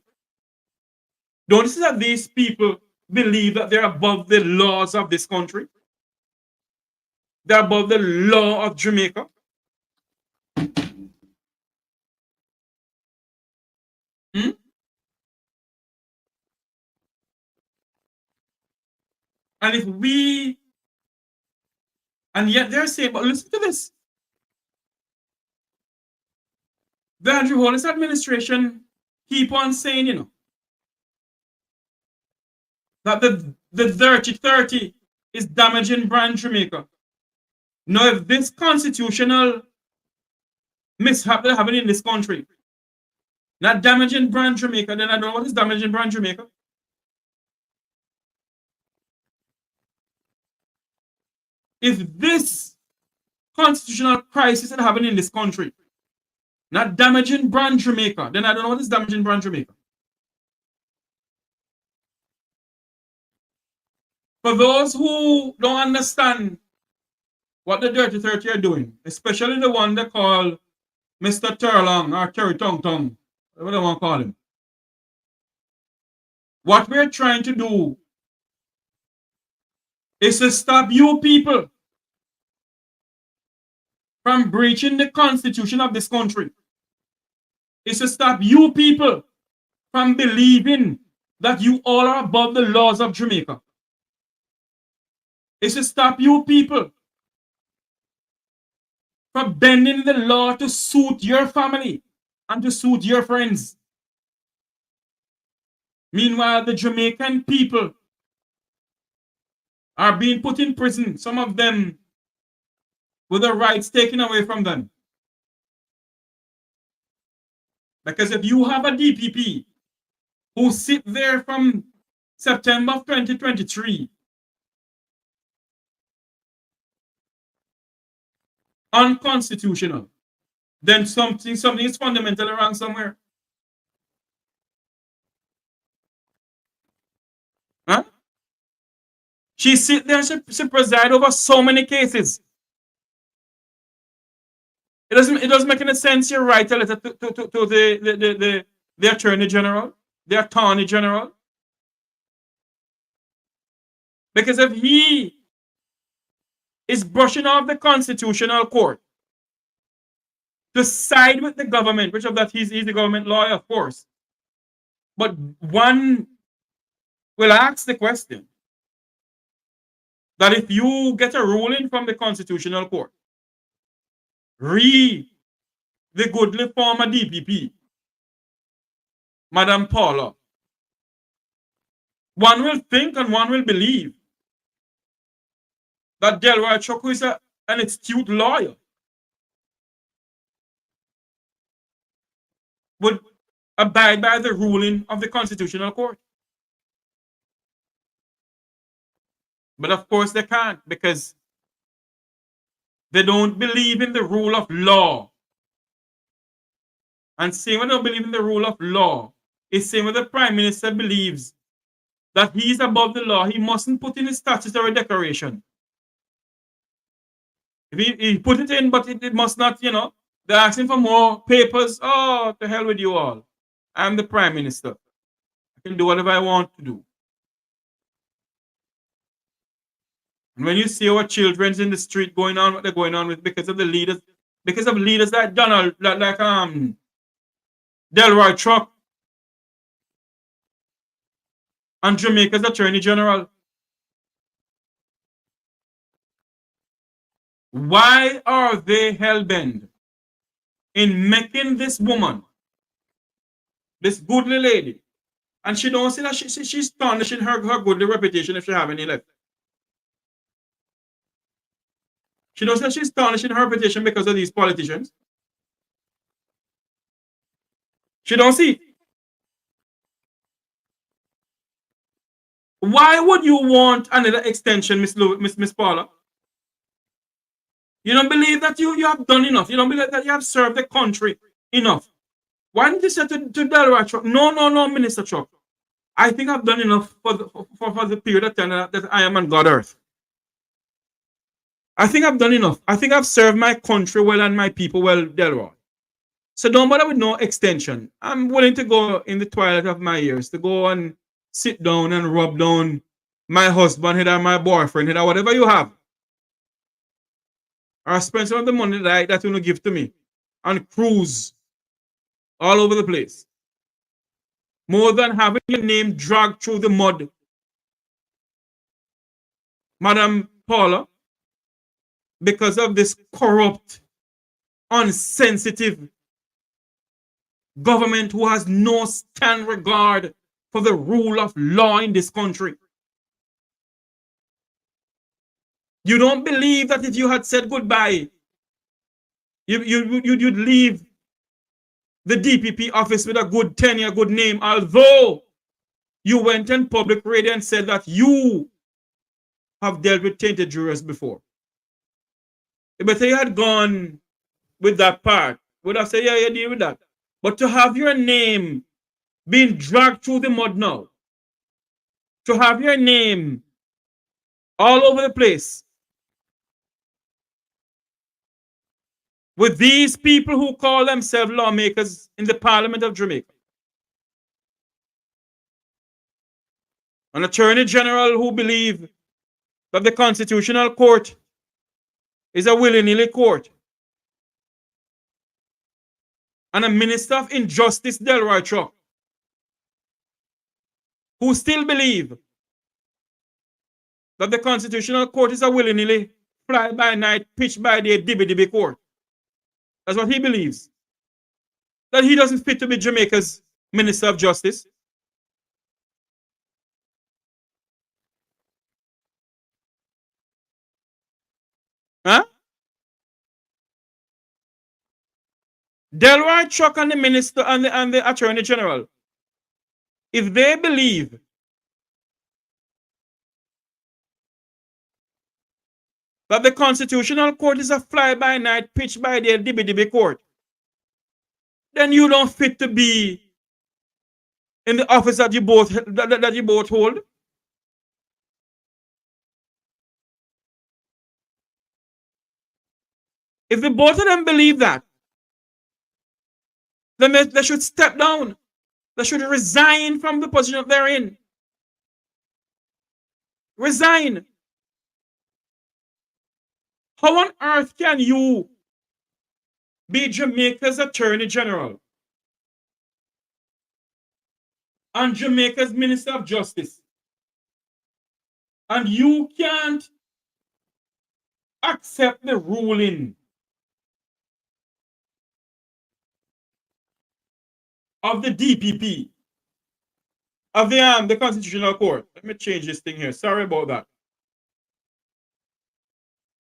Don't you see that these people believe that they're above the laws of this country? They're above the law of Jamaica? And if we, and yet they're saying, but listen to this. The Andrew Holness administration keep on saying, you know, that the 30-30 is damaging brand Jamaica. Now, if this constitutional mishap that happened in this country not damaging brand Jamaica, then I don't know what is damaging brand Jamaica. If this constitutional crisis that happened in this country not damaging brand Jamaica, then I don't know what is damaging brand Jamaica. For those who don't understand what the Dirty 30 are doing, especially the one they call Mr. Turlong or Terry Tong Tong, whatever they want to call him. What we're trying to do is to stop you people from breaching the constitution of this country. It's to stop you people from believing that you all are above the laws of Jamaica. It's to stop you people from bending the law to suit your family and to suit your friends. Meanwhile, the Jamaican people are being put in prison, some of them with their rights taken away from them. Because if you have a DPP who sit there from September of 2023 unconstitutional, then something is fundamentally wrong somewhere. Huh? She sit there and she preside over so many cases. It doesn't make any sense. You write a letter to the Attorney General, the Attorney General. Because if he is brushing off the Constitutional Court to side with the government, which of that he's the government lawyer, of course. But one will ask the question that if you get a ruling from the Constitutional Court, read the goodly former DPP, Madam Paula, one will think and one will believe that Delroy Choko is an astute lawyer, would abide by the ruling of the Constitutional Court. But of course they can't, because they don't believe in the rule of law. And same when they don't believe in the rule of law, it's same when the Prime Minister believes that he is above the law, he mustn't put in his statutory declaration. If he put it in, but it must not, you know, they're asking for more papers. Oh, to hell with you all. I'm the Prime Minister. I can do whatever I want to do. And when you see our children's in the street going on what they're going on with because of the leaders, because of leaders like Donald, like Delroy Truck and Jamaica's Attorney General. Why are they hell-bent in making this woman, this goodly lady, and she don't see that she's tarnishing her goodly reputation if she have any left? She don't see that she's tarnishing her reputation because of these politicians. She don't see. Why would you want another extension, Miss Paula? You don't believe that you have done enough. You don't believe that you have served the country enough. Why didn't you say to Delroy Truck, no, Minister Truck, I think I've done enough for the period of time that I am on God earth. I think I've done enough. I think I've served my country well and my people well, Delroy. So don't bother with no extension. I'm willing to go in the twilight of my years, to go and sit down and rub down my husband head or my boyfriend head or whatever you have. Or spend some of the money that you give to me and cruise all over the place. More than having your name dragged through the mud. Madam Paula, because of this corrupt, unsensitive government who has no stand regard for the rule of law in this country. You don't believe that if you had said goodbye, you'd leave the DPP office with a good tenure, good name, although you went in public radio and said that you have dealt with tainted jurors before. But you had gone with that part, would have said, yeah, you deal with that. But to have your name being dragged through the mud now, to have your name all over the place, with these people who call themselves lawmakers in the Parliament of Jamaica, an Attorney General who believe that the Constitutional Court is a willy-nilly court, and a Minister of Injustice, Delroy Truck, who still believe that the Constitutional Court is a willy-nilly, fly-by-night, pitch-by-day, dibby-dibby court. That's what he believes. That he doesn't fit to be Jamaica's Minister of Justice. Huh? Delroy Truck and the Minister and the Attorney General, if they believe that the Constitutional Court is a fly-by-night, pitch-by-day, dibby-dibby court, then you don't fit to be in the office that you both hold. If the both of them believe that, then they should step down. They should resign from the position that they're in. Resign. How on earth can you be Jamaica's Attorney General and Jamaica's Minister of Justice, and you can't accept the ruling of the DPP of the Constitutional Court. Let me change this thing here. Sorry about that.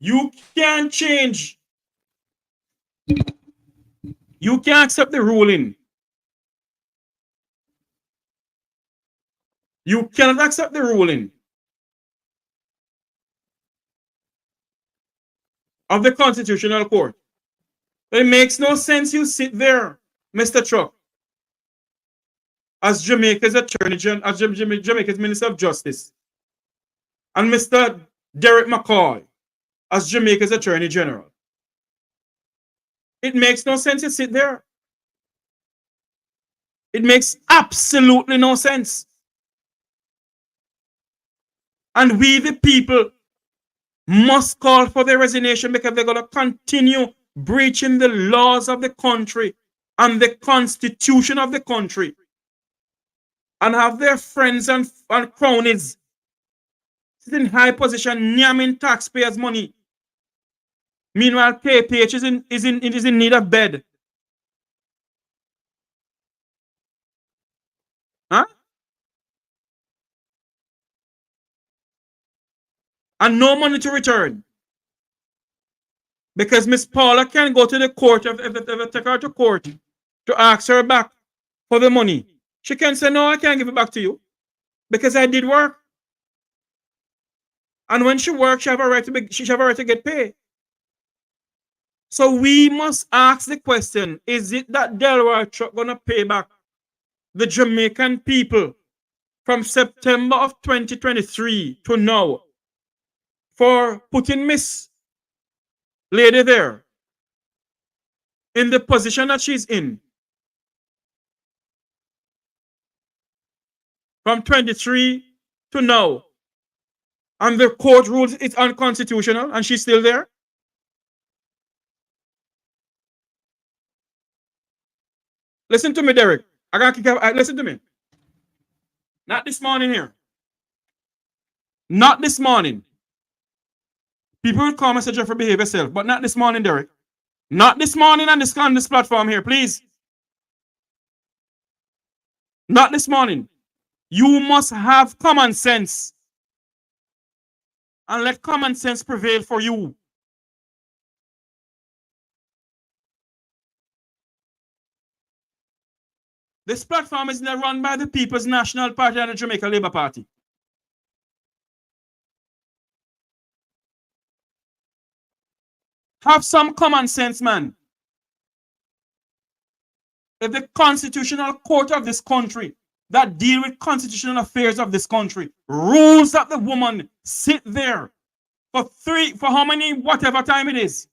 You can't change. You can't accept the ruling. You cannot accept the ruling of the Constitutional Court. It makes no sense you sit there, Mr. Truck, as Jamaica's Attorney General, as Jamaica's Minister of Justice, and Mr. Derrick McKoy as Jamaica's Attorney General. It makes no sense you sit there. It makes absolutely no sense. And we, the people, must call for their resignation because they're going to continue breaching the laws of the country and the constitution of the country and have their friends and cronies sit in high position, yamming taxpayers' money. Meanwhile, KPH is in need of bed. Huh? And no money to return. Because Miss Paula can go to the court, if they take her to court, to ask her back for the money. She can say, no, I can't give it back to you. Because I did work. And when she works, she have a right to get paid. So we must ask the question, is it that Delroy truck going to pay back the Jamaican people from September of 2023 to now for putting Miss Lady there in the position that she's in from 23 to now, and the court rules it's unconstitutional and she's still there? Listen to me, Derrick. I gotta kick out. Listen to me. Not this morning here. Not this morning. People will call Mr. Jeffrey behave yourself, but not this morning, Derrick. Not this morning on this platform here, please. Not this morning. You must have common sense. And let common sense prevail for you. This platform is not run by the People's National Party and the Jamaica Labour Party. Have some common sense, man. If the Constitutional Court of this country that deal with constitutional affairs of this country rules that the woman sit there for how many, whatever time it is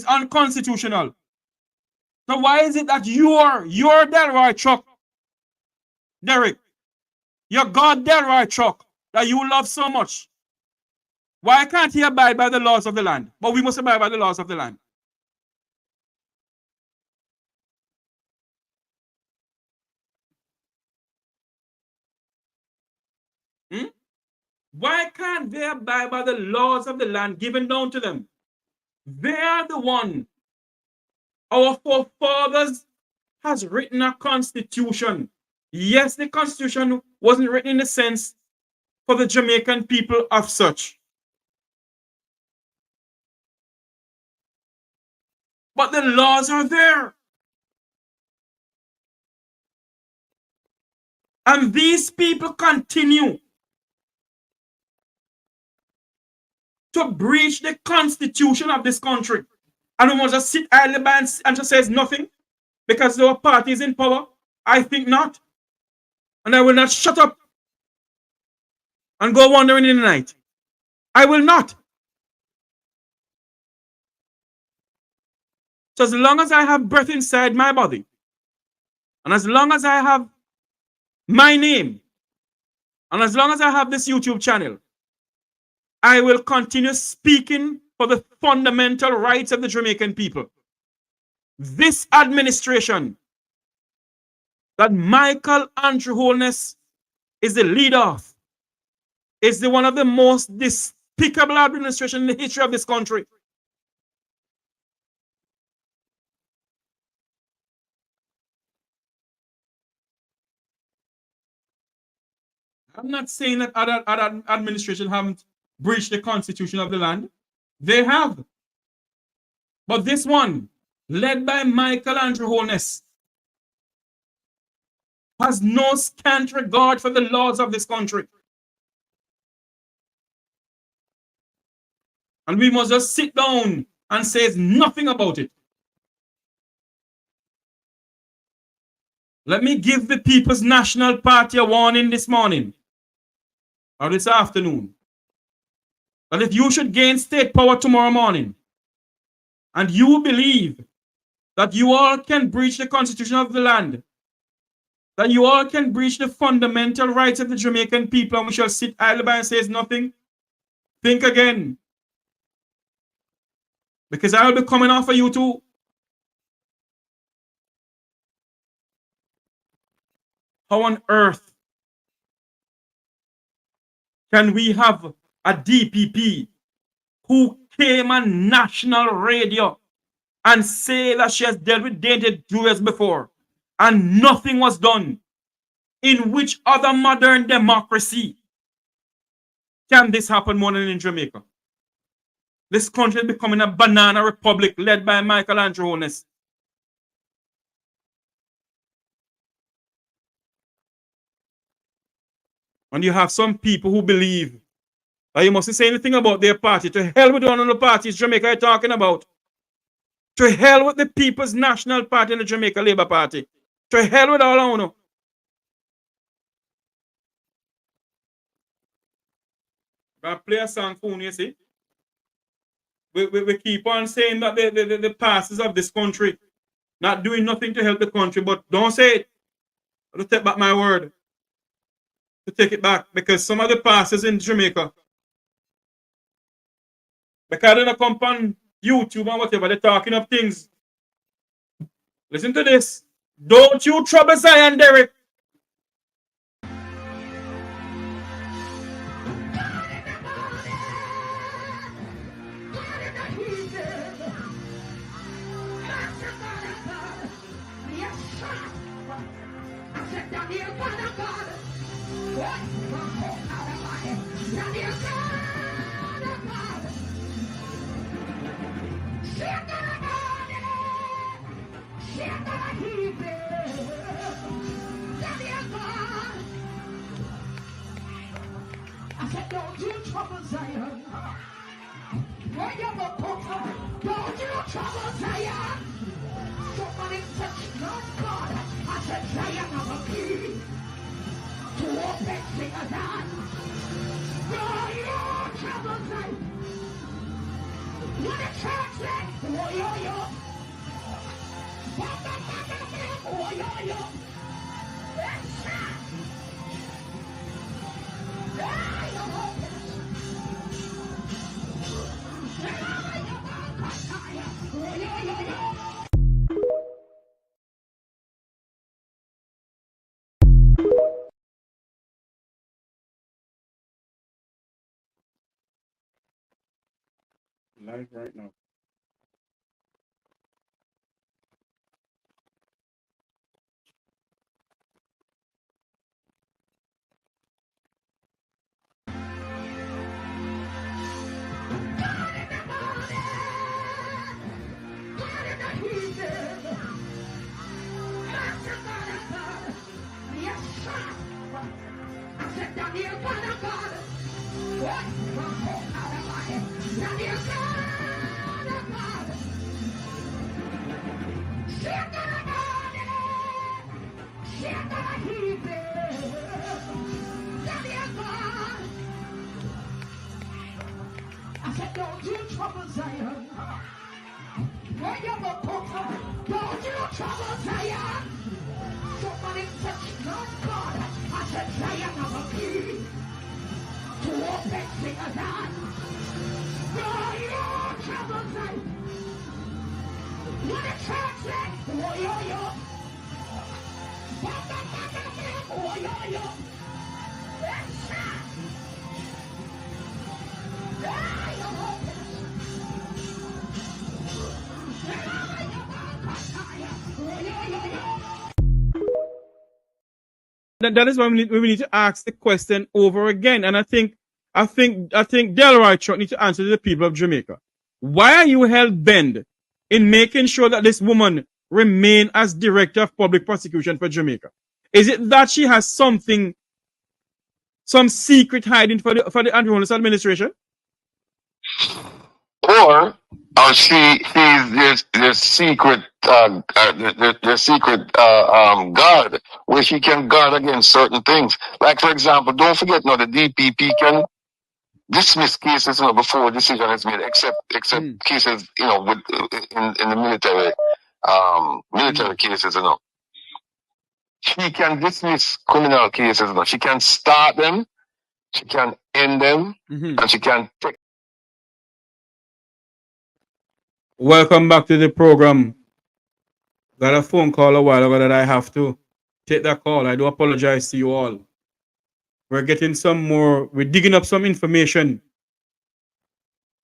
unconstitutional. So why is it that your Delroy truck, Derrick, your God Delroy truck that you love so much, why can't he abide by the laws of the land? But we must abide by the laws of the land. Why can't they abide by the laws of the land given down to them? They are the one. Our forefathers has written a constitution. Yes, the constitution wasn't written in the sense for the Jamaican people of such. But the laws are there. And these people continue to breach the constitution of this country. And we must just sit idly by and just says nothing because our party is in power. I think not. And I will not shut up and go wandering in the night. I will not. So as long as I have breath inside my body, and as long as I have my name, and as long as I have this YouTube channel, I will continue speaking for the fundamental rights of the Jamaican people. This administration that Michael Andrew Holness is the leader of is one of the most despicable administrations in the history of this country. I'm not saying that other administrations haven't breached the constitution of the land. They have. But this one, led by Michael Andrew Holness, has no scant regard for the laws of this country. And we must just sit down and say nothing about it. Let me give the People's National Party a warning this morning or this afternoon. That if you should gain state power tomorrow morning and you believe that you all can breach the constitution of the land, that you all can breach the fundamental rights of the Jamaican people and we shall sit idle by and say nothing, think again. Because I will be coming after you too. How on earth can we have a DPP who came on national radio and say that she has dealt with danger 2 years before and nothing was done? In which other modern democracy can this happen more than in Jamaica? This country is becoming a banana republic led by Michael Andrew Holness. And you have some people who believe that you mustn't say anything about their party. To hell with one of the parties Jamaica are talking about. To hell with the People's National Party and the Jamaica Labour Party. To hell with all of them. I play a song for you, see? We keep on saying that the pastors of this country not doing nothing to help the country, but don't say it. I'll take back my word. To take it back, because some of the pastors in Jamaica, because they don't come on YouTube and whatever, they're talking of things. Listen to this. Don't you trouble Zion, Derrick. I said, don't you trouble Zion. Where you go, Papa? Don't you trouble Zion. Somebody touch Lord God. I said, Zion of a key. To open fingers on. Don't you trouble Zion. What a church said. Oh, yo, yo. Oh, yo, yo. Let's shot. Live right now. I said, don't you trouble Zion. Where you go, Papa? Don't you trouble Zion. Somebody touch Lord God. I said, Zion of a key. To open fingers on. Don't you trouble Zion. What a church said. Oh, yo, yo. Oh, yo, yo. Let's shot. Yeah, That is why we need to ask the question over again. And I think Delroy need to answer to the people of Jamaica. Why are you hell bent in making sure that this woman remain as Director of Public Prosecution for Jamaica? Is it that she has some secret hiding for the anti-homeless administration? Or she's their secret guard where she can guard against certain things. Like, for example, don't forget now the DPP can dismiss cases before a decision is made, except cases with in the military cases. She can dismiss criminal cases. She can start them, she can end them, and she can take. Welcome back to the program. Got a phone call a while ago that I have to take that call. I do apologize to you all. We're getting we're digging up some information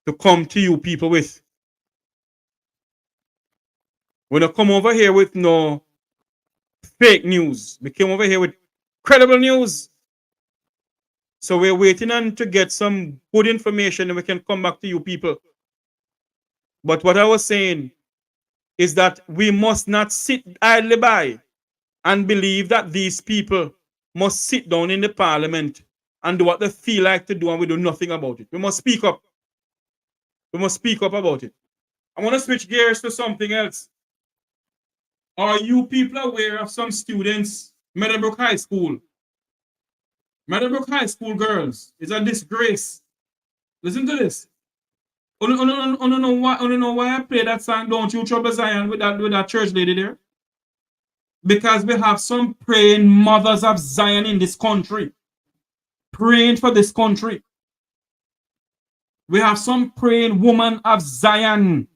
to come to you people with. We're not come over here with no fake news. We came over here with credible news. So we're waiting on to get some good information and we can come back to you people. But what I was saying is that we must not sit idly by and believe that these people must sit down in the parliament and do what they feel like to do and we do nothing about it. We must speak up. We must speak up about it. I want to switch gears to something else. Are you people aware of some students, Meadowbrook High School? Meadowbrook High School girls is a disgrace. Listen to this. I don't know why I play that song, Don't You Trouble Zion, with that church lady there. Because we have some praying mothers of Zion in this country. Praying for this country. We have some praying women of Zion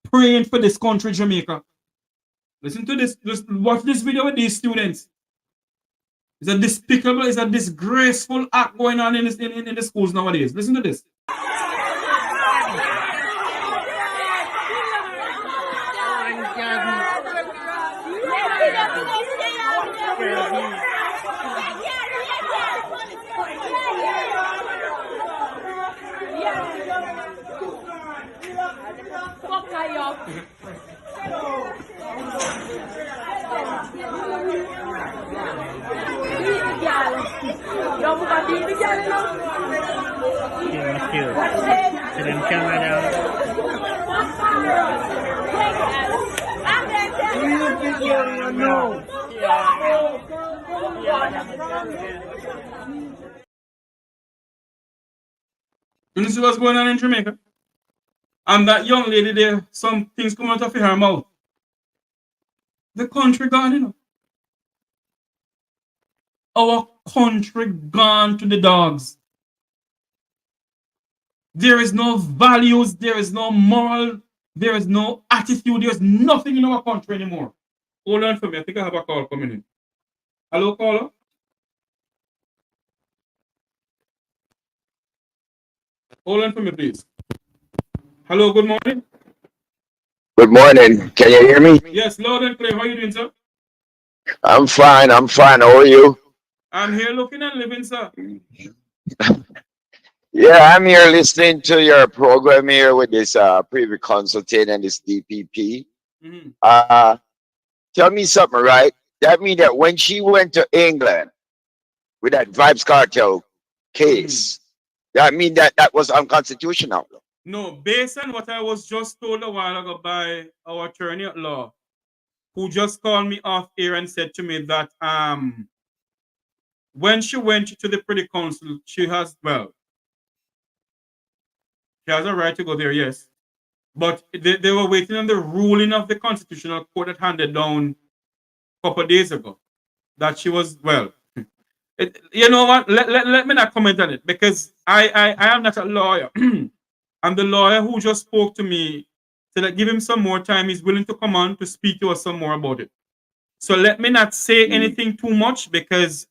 praying for this country, Jamaica. Listen to this. Watch this video with these students. It's a despicable, it's a disgraceful act going on in the schools nowadays. Listen to this. You see what's going on in Jamaica? And that young lady there, some things come out of her mouth. The country gone, Our country gone to the dogs. There is no values, there is no moral, there is no attitude, there's nothing in our country anymore. Hold on for me, I think I have a call coming in. Hello, caller? Hold on for me, please. Hello, good morning. Good morning. Can you hear me? Yes, loud and clear. How are you doing, sir? I'm fine. How are you? I'm here looking and living, sir. Yeah, I'm here listening to your program here with this privy consultant and this DPP. Tell me something, right? That means that when she went to England with that Vibes Cartel case, that means that was unconstitutional. No, based on what I was just told a while ago by our attorney at law, who just called me off air and said to me that when she went to the Privy Council, she has a right to go there, yes. But they were waiting on the ruling of the Constitutional Court that handed down a couple of days ago. That she was, you know what? Let me not comment on it because I am not a lawyer. And the lawyer who just spoke to me said that give him some more time. He's willing to come on to speak to us some more about it. So let me not say anything too much because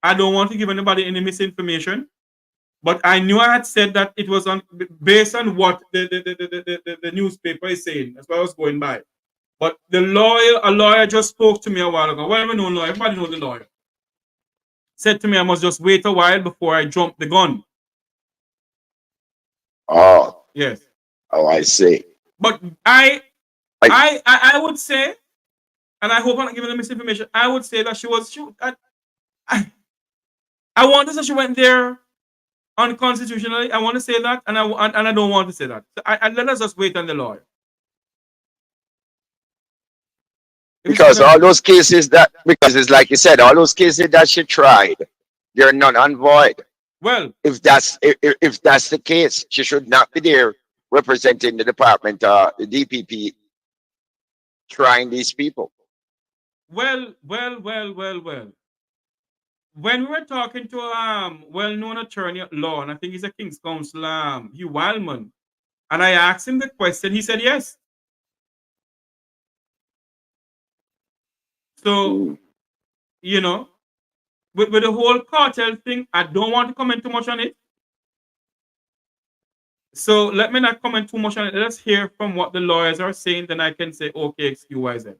I don't want to give anybody any misinformation. But I knew I had said that it was based on what the newspaper is saying. That's what I was going by. But a lawyer just spoke to me a while ago. Well, we know lawyer. Everybody knows the lawyer. said to me I must just wait a while before I jump the gun. Oh. Yes. Oh, I see. But I would say, and I hope I'm not giving them misinformation, I would say that I want to say she went there unconstitutionally. I want to say that, and I don't want to say that. So let us just wait on the lawyer. Because all those cases because it's like you said, all those cases that she tried, they're null and void. Well, if that's the case, she should not be there representing the department, the DPP, trying these people. Well. When we were talking to well-known attorney at law, and I think he's a King's Counsel, Hugh Wildman, and I asked him the question, he said yes. So, you know, with the whole cartel thing, I don't want to comment too much on it. So let me not comment too much on it. Let's hear from what the lawyers are saying, then I can say, okay, XQYZ.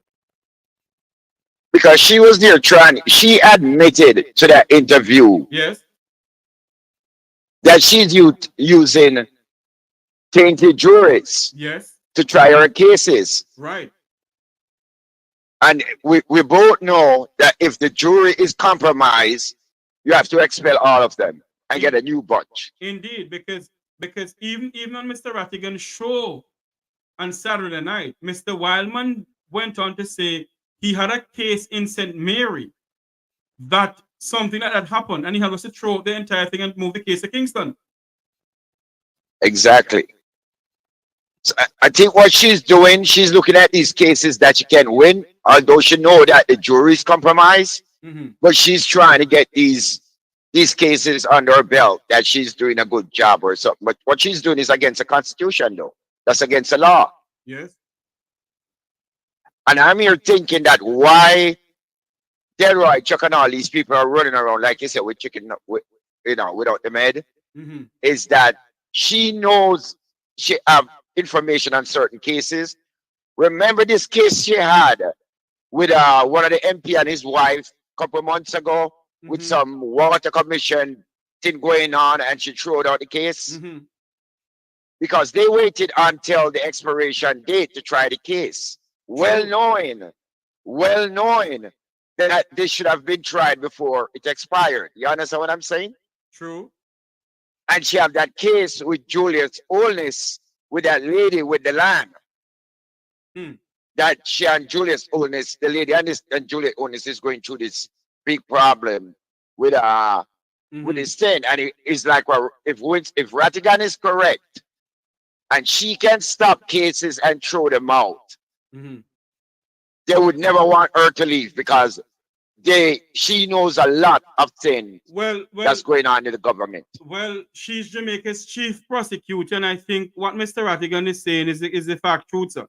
Because she was there trying, she admitted to that interview. Yes. That she's using tainted juries. Yes. To try her cases. Right. And we both know that if the jury is compromised, you have to expel all of them and get a new bunch. Indeed, because even on Mr. Rattigan's show on Saturday night, Mr. Wildman went on to say he had a case in St. Mary that something like that happened, and he had to throw the entire thing and move the case to Kingston. Exactly. So I think what she's doing, she's looking at these cases that she can win, although she knows that the jury is compromised. But she's trying to get these cases under her belt that she's doing a good job or something. But what she's doing is against the Constitution, though. That's against the law. Yes. And I'm here thinking that why Delroy, Chuck, and all these people are running around, like you said, with chicken, without the med, is that she knows she have information on certain cases. Remember this case she had with one of the MP and his wife a couple months ago with some water commission thing going on, and she threw out the case because they waited until the expiration date to try the case. Well knowing that this should have been tried before it expired. You understand what I'm saying? True. And she have that case with Julius Olness, with that lady with the land. That she and Julius Olness, the lady and Julius Olness is going through this big problem with his thing. And it's like, well, if Rattigan is correct and she can stop cases and throw them out, they would never want her to leave because she knows a lot of things that's going on in the government. Well, she's Jamaica's chief prosecutor, and I think what Mr. Rattigan is saying is the fact truth, sir.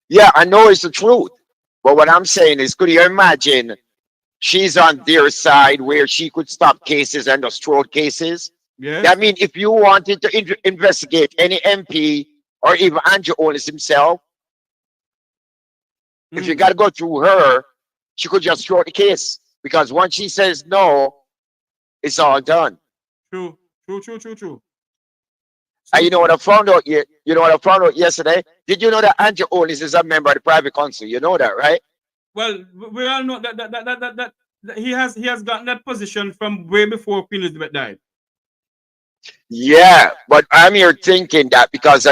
Yeah, I know it's the truth. But what I'm saying is, could you imagine she's on their side where she could stop cases and just throw cases? Yes. I mean, if you wanted to investigate any MP or even Andrew Olness himself, if you got to go through her, she could just throw the case. Because once she says no, it's all done. True. And you know what I found out? You know what I found out yesterday? Did you know that Andrew Olness is a member of the private council? You know that, right? Well, we all know that he has gotten that position from way before Queen Elizabeth died. Yeah, but I'm here thinking that because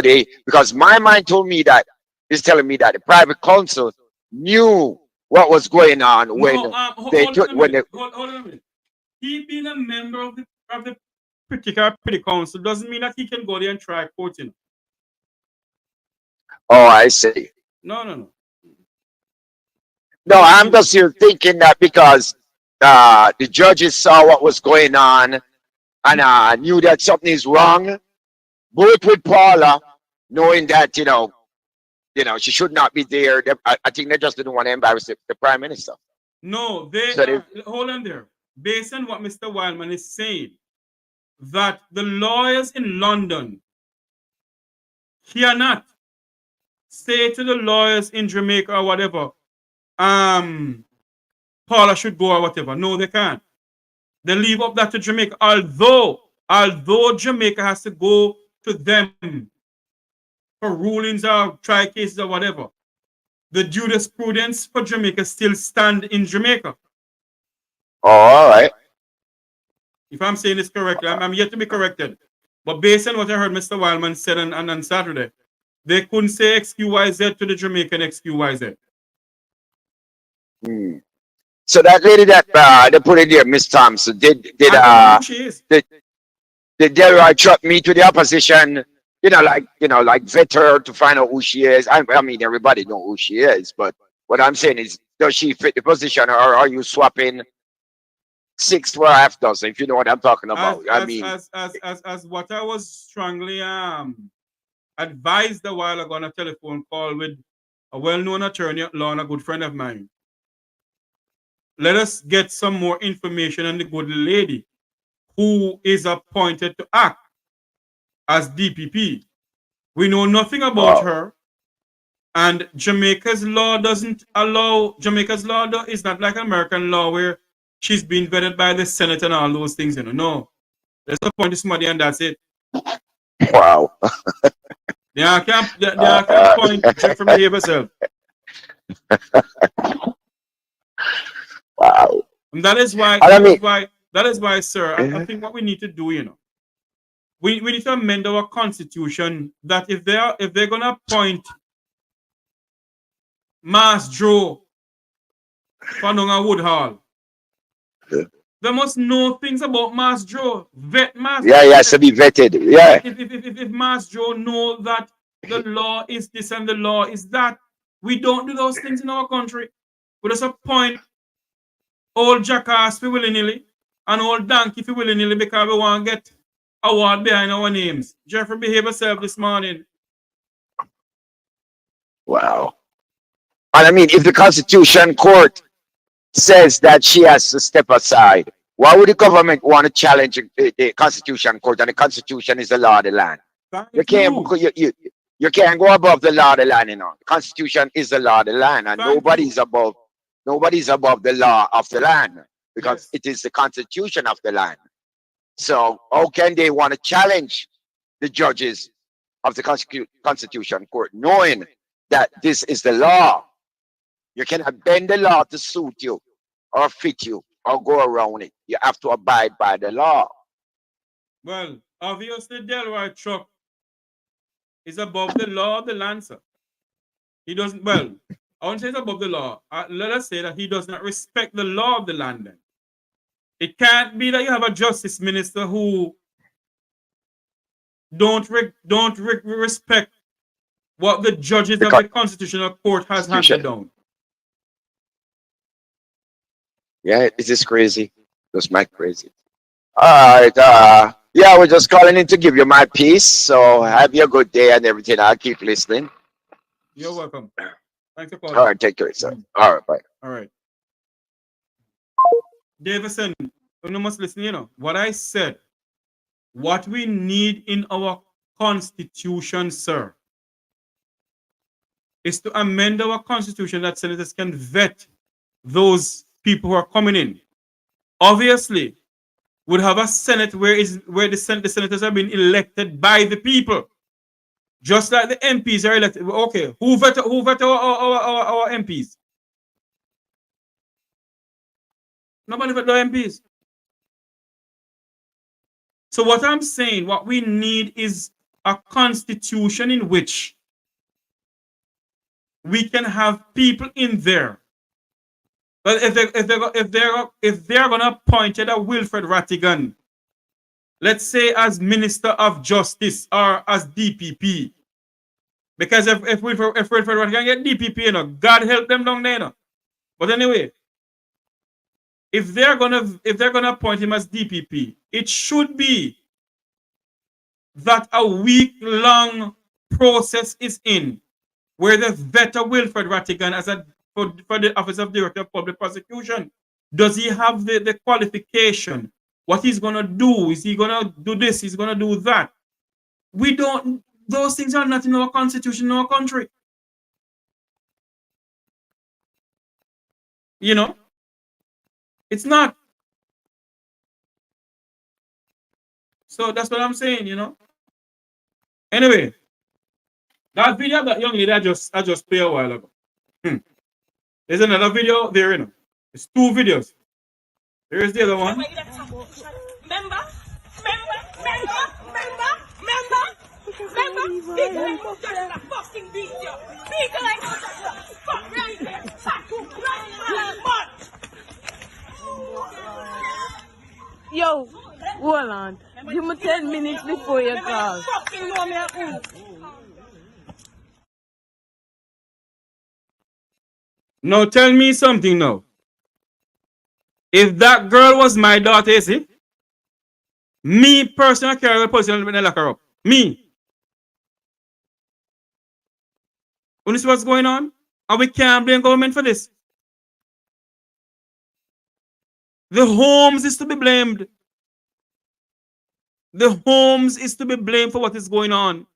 my mind told me that is telling me that the private council knew what was going on when hold on a minute. He being a member of the particular privy council doesn't mean that he can go there and try courting. Oh, I see. No. No, I'm just here thinking that because the judges saw what was going on and knew that something is wrong, both with Paula, knowing that, she should not be there. I think they just didn't want to embarrass the prime minister. No, hold on there. Based on what Mr. Wildman is saying, that the lawyers in London cannot say to the lawyers in Jamaica or whatever, Paula should go or whatever. No, they can't. They leave up that to Jamaica. Although Jamaica has to go to them for rulings or trial cases or whatever, the jurisprudence for Jamaica still stand in Jamaica. Oh, all right. If I'm saying this correctly, I'm yet to be corrected. But based on what I heard Mr. Wildman said on Saturday, they couldn't say XQYZ to the Jamaican XQYZ. So that lady that they put in there, Miss Thompson, did Delroy truck meet with the opposition? Like vet her to find out who she is. I mean, everybody know who she is, but what I'm saying is, does she fit the position, or are you swapping 6 for a half dozen? If you know what I'm talking about. As what I was strongly advised a while ago on a telephone call with a well-known attorney at law and a good friend of mine. Let us get some more information on the good lady who is appointed to act as DPP. We know nothing about her, and Jamaica's law doesn't allow. Jamaica's law is not like American law where she's been vetted by the Senate and all those things. No, let's appoint somebody and that's it. Wow. They can't appoint Jeffrey behave herself. Wow. And that is why, sir. I think what we need to do, we need to amend our constitution that if they're gonna appoint Mass Joe Fanonga Woodhall, they must know things about Mass Joe. Vet Mass. Yeah, he has to be vetted. Yeah. If Mass Joe know that the law is this and the law is that, we don't do those things in our country. We just appoint old jackass for willy-nilly and old donkey for willy-nilly because we want to get award behind our names. Jeffrey behave herself this morning. Wow. And I mean, if the Constitution Court says that she has to step aside, why would the government want to challenge the Constitution Court? And the Constitution is the law of the land. You can't go above the law of the land, The Constitution is the law of the land, and nobody's above the law of the land, because it is the Constitution of the land. So how can they want to challenge the judges of the Constitution Court, knowing that this is the law? You cannot bend the law to suit you or fit you or go around it. You have to abide by the law. Well, obviously, Delroy truck is above the law of the land, sir. He doesn't, well, I won't say it's above the law. Let us say that he does not respect the law of the land. Then. It can't be that you have a justice minister who don't respect what the judges of the Constitutional Court has handed down. Yeah, this is crazy. That's my crazy. All right. Yeah, we're just calling in to give you my piece. So have your good day and everything. I'll keep listening. You're welcome. Thanks for calling. All right, take care, sir. All right, bye. All right. Davison, you must listen, what I said, what we need in our constitution, sir, is to amend our constitution that senators can vet those people who are coming in. Obviously, we'd have a Senate where the senators have been elected by the people. Just like the MPs are elected. Okay, who vet our MPs? Nobody vet the MPs. So what I'm saying, what we need is a constitution in which we can have people in there. But if they're gonna appoint a Wilfred Rattigan, let's say as Minister of Justice or as DPP, because if Wilfred Rattigan get DPP, God help them down there. But anyway, if they're gonna appoint him as DPP, it should be that a week-long process is in where the vet Wilfred Rattigan as for the Office of Director of Public Prosecution. Does he have the qualification? What he's gonna do? Is he gonna do this? He's gonna do that? We don't. Those things are not in our constitution, in our country. It's not. So that's what I'm saying, you know. Anyway, that video of that young lady I just played a while ago. There's another video there, you know. It's 2 videos. Here's the other one. Yo, hold on. Give me 10 minutes before you call. Now tell me something now. If that girl was my daughter, you see, me personally carry the position and lock her up. Me. You see what's going on? And we can't blame government for this. The homes is to be blamed. The homes is to be blamed for what is going on.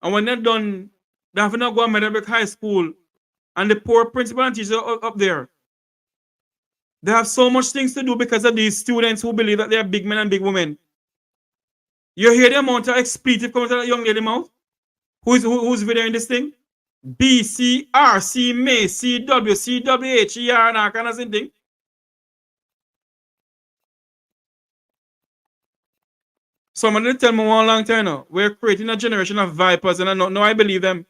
And when they're done, they have to go to Meadowbrook High School and the poor principal and teachers up there. They have so much things to do because of these students who believe that they are big men and big women. You hear the amount of expletive coming out of that young lady mouth? Who's videoing this thing? B, C, R, C, May, C, W, C, W, H, E, R, and that kind of thing. Somebody tell me one long time now, we're creating a generation of vipers, and no, I believe them.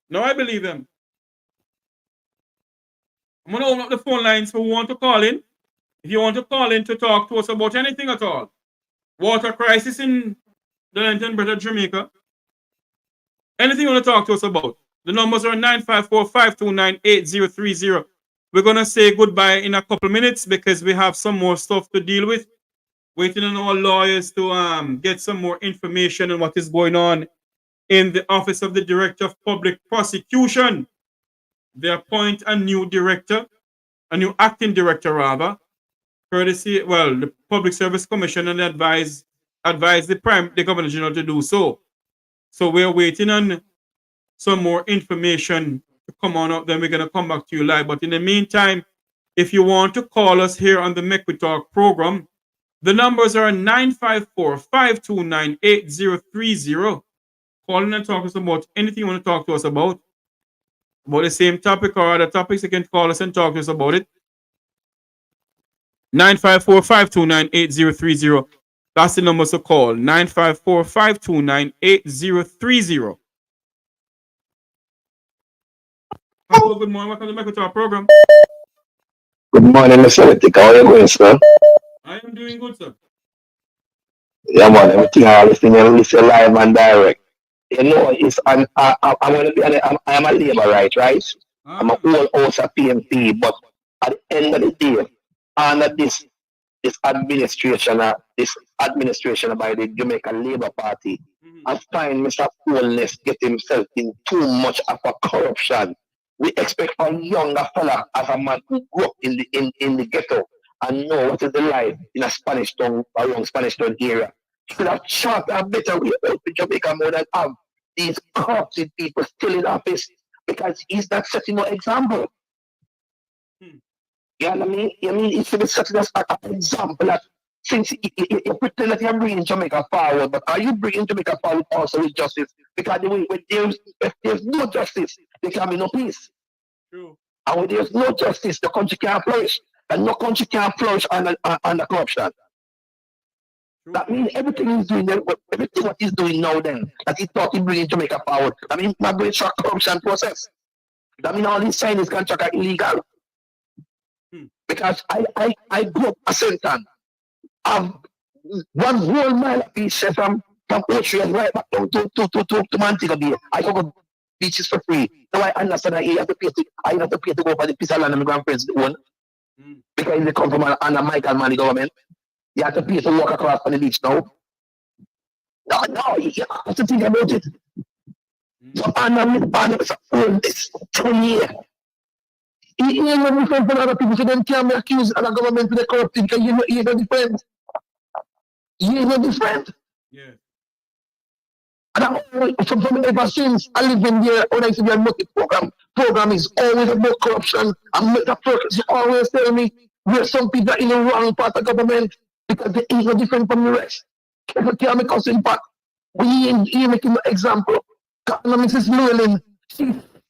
No, I believe them. I'm going to open up the phone lines for who want to call in. If you want to call in to talk to us about anything at all. Water crisis in the Linton Bridge of Jamaica. Anything you want to talk to us about. The numbers are 954-529-8030. We're going to say goodbye in a couple minutes because we have some more stuff to deal with. Waiting on our lawyers to get some more information on what is going on in the office of the Director of Public Prosecution. They appoint a new director, a new acting director rather, courtesy, well, the Public Service Commission, and advise the Governor General to do so. So we're waiting on some more information to come on up, then we're going to come back to you live. But in the meantime, if you want to call us here on the McKoy Talk program, the numbers are 954-529-8030. Call in and talk to us about anything you want to talk to us about the same topic or other topics. You can call us and talk to us about it. 954-529-8030. That's the number to call. 954-529-8030. Hello, good morning. Welcome to the McKoy Talk program. Good morning, Mr. Letic. How are you going, sir? I am doing good, sir. Yeah, man. Everything I listen live and direct. You know, it's I'm gonna be I am a labor right? I'm a whole house of PMP, but at the end of the day, under this administration by the Jamaica Labour Party, I find Mr. Coolness get himself in too much of a corruption. We expect a younger fella as a man who grew up in the ghetto and know what is the life in a Spanish town, around Spanish town area. Should have shot a better way out to Jamaica more than have these corrupted people still in office because he's not setting no example. You know what I mean? He should be setting us an example that since you pretend that you're bringing Jamaica forward, but are you bringing Jamaica forward also with justice? Because if there's no justice, there can be no peace. True. And when there's no justice, the country can't flourish. And no country can flourish under corruption. True. That means everything he's doing, everything what he's doing now then, that he thought he's bringing Jamaica forward, I mean, my great short corruption process. That means all these Chinese contracts are illegal. Because I grew up a Senton. I've one whole mile of beach from Ocean right back down to Montego Bay. I go to beaches for free. Now I understand that I have to pay to go for the piece of land and my grandparents own. Because they come from under Michael Manny government. You have to pay to walk across on the beach now. No, you have to think about it. So under this 10 years. He ain't no different from other people, so they can't be accused of the government to the corrupted because he ain't no different. He ain't no different. Yeah. From ever since I live in there, when I see the program is always about corruption. And the purpose you always tell me where some people are in the wrong part of government because they ain't no different from the rest. People tell me cousin Pat, we ain't making an example. Mrs. Llewellyn,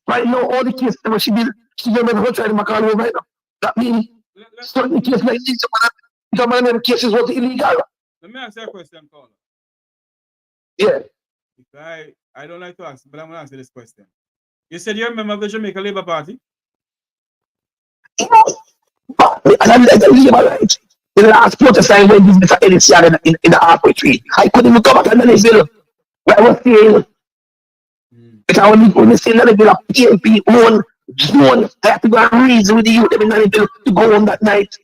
right now all the cases that she did never try to make her right now. That means certain cases like this, some of them cases was illegal. Let me ask you a question, Paula. Yeah. I don't like to ask, but I'm going to ask you this question. You said you're a member of the Jamaica Labour Party? And the last protest I went with Mr. Ellison in the halfway tree. I couldn't even come back and Nannyville. Where I was saying, because when you see Nannyville, a PMP own zone, I have to go and reason with the youth in Nannyville to go home that night.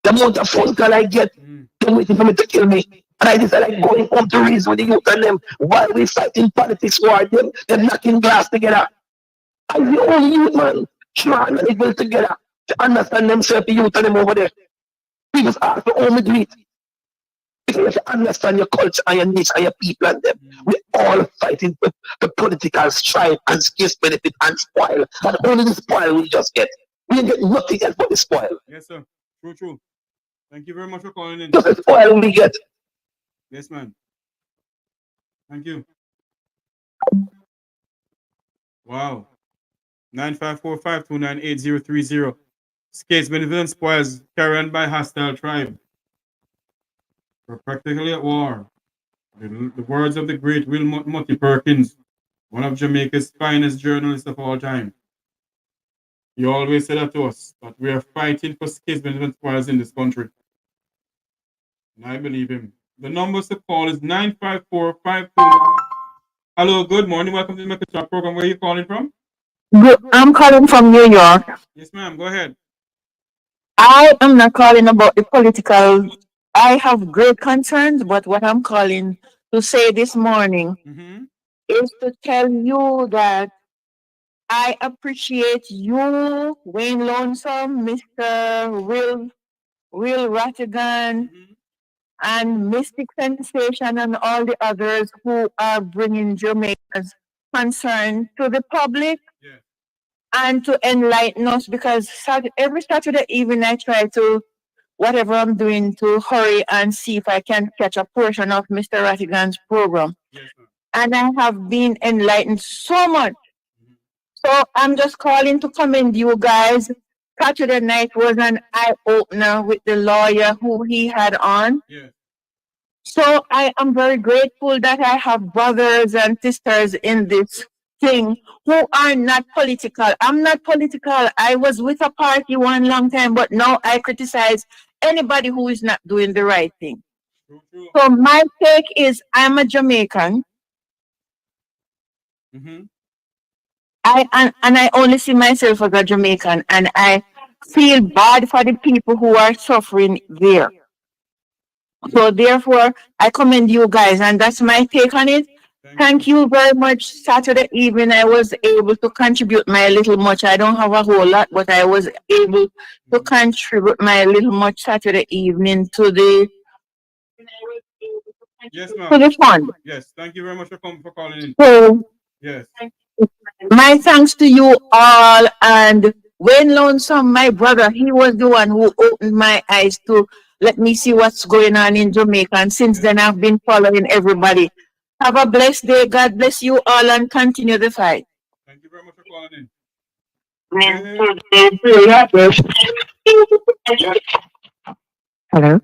The amount of phone call I get, they're waiting for me to kill me. And I decided like going home to reason with the youth and them while we fighting politics war, them knocking glass together. I'm the only youth man, trying to live together to understand themselves, the youth and them over there. We just ask for only do it. Because you have to understand your culture and your niche and your people and them. We're all fighting for the political strife and scarce benefit and spoil. And only the spoil we just get. We ain't get nothing else but the spoil. Yes, sir. True. Thank you very much for calling in. Just the spoil we get. Yes, man. Thank you. Wow. 954-529-8030. Skates, benefits, and spoils carried on by hostile tribe. We're practically at war. The words of the great Will Mutty Perkins, one of Jamaica's finest journalists of all time. He always said that to us, that we are fighting for skates, benefits, and spoils in this country. And I believe him. The numbers to call is 954-529. Hello, good morning. Welcome to the McKoy Talk program. Where are you calling from? I'm calling from New York. Yes, ma'am. Go ahead. I am not calling about the political. I have great concerns, but what I'm calling to say this morning is to tell you that I appreciate you, Wayne Lonesome, Mr. Will Rattigan, and Mystic Sensation, and all the others who are bringing Jamaica's concern to the public and to enlighten us, because every Saturday evening I try to, whatever I'm doing, to hurry and see if I can catch a portion of Mr. Rattigan's program. And I have been enlightened so much. So I'm just calling to commend you guys. Saturday night was an eye-opener with the lawyer who he had on. So I am very grateful that I have brothers and sisters in this thing who are not political. I'm not political. I was with a party one long time, but now I criticize anybody who is not doing the right thing. So my take is, I'm a Jamaican. I only see myself as a Jamaican, and I feel bad for the people who are suffering there. So therefore, I commend you guys, and that's my take on it. Thank you very much. Saturday evening, I was able to contribute my little much. I don't have a whole lot, but I was able to contribute my little much Saturday evening to the fund. Yes, thank you very much for calling in. So, yes. My thanks to you all, and Wayne Lonesome, my brother, he was the one who opened my eyes to let me see what's going on in Jamaica, and since then I've been following everybody. Have a blessed day. God bless you all, and continue the fight. Thank you very much for calling in. Hello.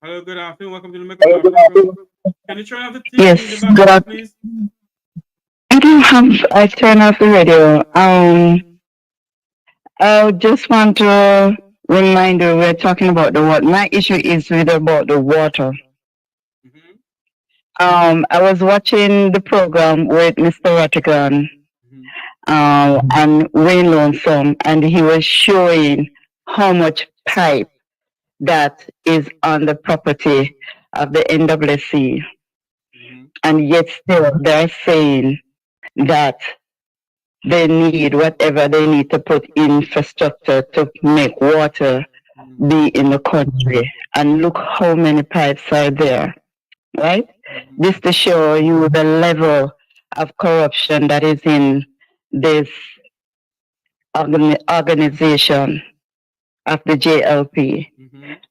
Hello, good afternoon. Welcome to the McKoy Talk. Can you turn off the TV Yes, in the background, please? I don't have I turn off the radio. I just want to remind you we're talking about the water. My issue is with about the water. I was watching the program with Mr. Rattigan and Wayne Lonesome, and he was showing how much pipe that is on the property of the NWC. And yet still they're saying that they need whatever they need to put infrastructure to make water be in the country. And look how many pipes are there, right? This to show you the level of corruption that is in this organization of the JLP.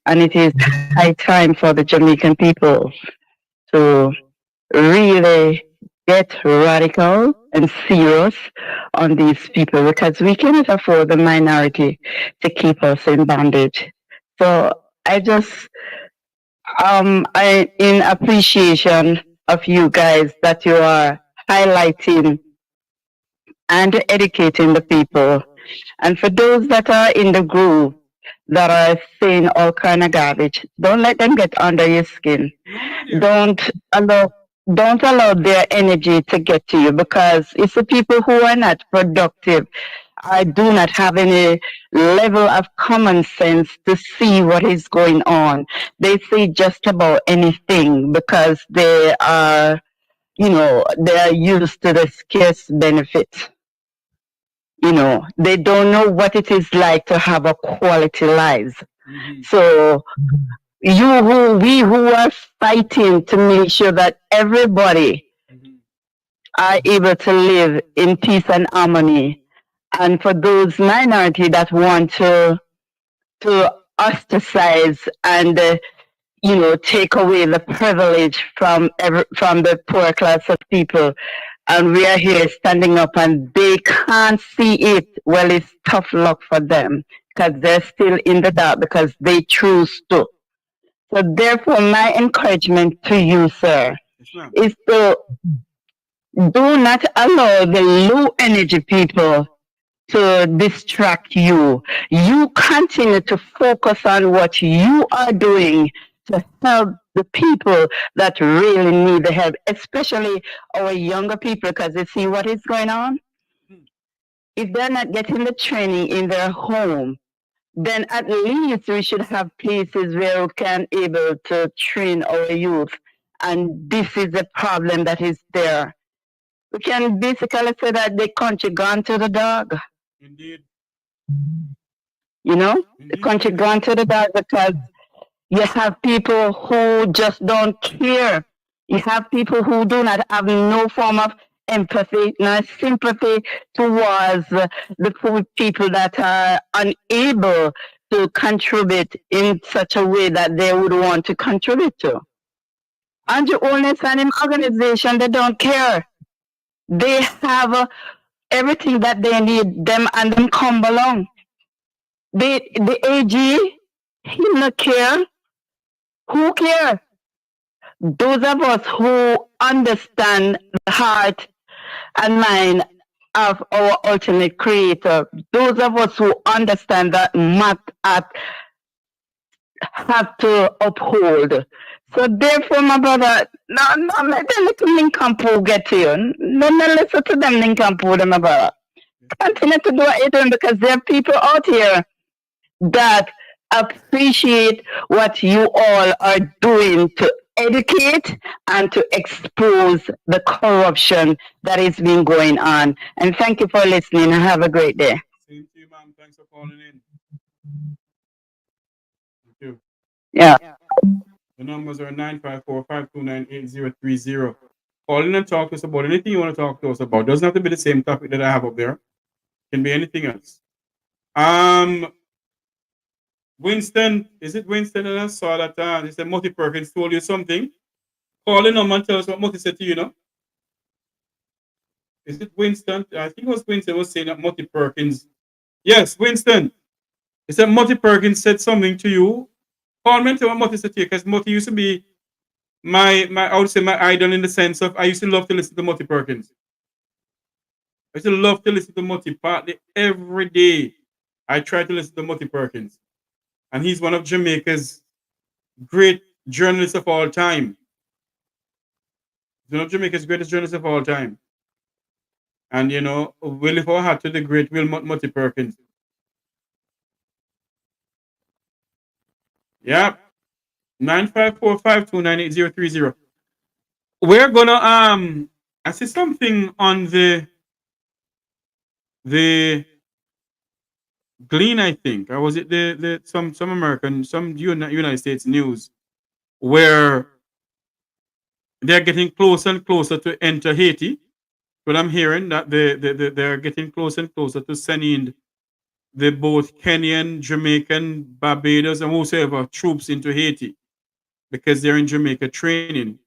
And it is high time for the Jamaican people to really get radical and serious on these people, because we cannot afford the minority to keep us in bondage. So I just, in appreciation of you guys, that you are highlighting and educating the people. And for those that are in the group that are saying all kind of garbage, don't let them get under your skin. Don't allow their energy to get to you, because it's the people who are not productive. I do not have any level of common sense to see what is going on. They say just about anything because they are, they are used to the scarce benefits. They don't know what it is like to have a quality lives. So we who are fighting to make sure that everybody are able to live in peace and harmony, and for those minority that want to ostracize and take away the privilege from the poor class of people, and we are here standing up and they can't see it. Well, it's tough luck for them because they're still in the dark because they choose to. So therefore, my encouragement to you, sir, is to do not allow the low energy people to distract you. You continue to focus on what you are doing to help the people that really need the help, especially our younger people, because they see what is going on. If they're not getting the training in their home, then at least we should have places where we can able to train our youth. And this is the problem that is there. We can basically say that the country gone to the dog. Indeed. The country gone to the dog because you have people who just don't care. You have people who do not have no form of empathy, nor sympathy towards the poor people that are unable to contribute in such a way that they would want to contribute to. Andrew Holness and his organization, they don't care. They have everything that they need, them and them come along. The AG, he not care. Who care? Those of us who understand the heart and mind of our ultimate creator, those of us who understand that must have to uphold. So therefore, my brother, no, let the little nincompoop get to you. No, listen to them nincompoop, my brother. Continue to do what you're doing, because there are people out here that appreciate what you all are doing to educate and to expose the corruption that is been going on. And thank you for listening. Have a great day. Same to you, ma'am. Thanks for calling in. Thank you. Yeah. The numbers are 954-529-8030. Call in and talk to us about anything you want to talk to us about. Doesn't have to be the same topic that I have up there. Can be anything else. Winston, is it Winston? And I saw that they said Moti Perkins told you something. Call in and tell us what Moti said to you, Is it Winston? I think it was Winston was saying that Moti Perkins. Yes, Winston. He said Moti Perkins said something to you. Call me and tell what Moti said to you, because Moti used to be my I would say my idol, in the sense of I used to love to listen to Moti Perkins. I used to love to listen to Moti partly every day. I try to listen to Moti Perkins. And he's one of Jamaica's great journalists of all time. He's one of Jamaica's greatest journalists of all time. And, we lift our hat to the great Moti Perkins. Yeah. 954-529-8030. We're gonna I see something on the Glean, I think, or was it some American, some United States news, where they're getting closer and closer to enter Haiti. But I'm hearing that they're getting closer and closer to sending the both Kenyan, Jamaican, Barbados, and whosoever troops into Haiti because they're in Jamaica training.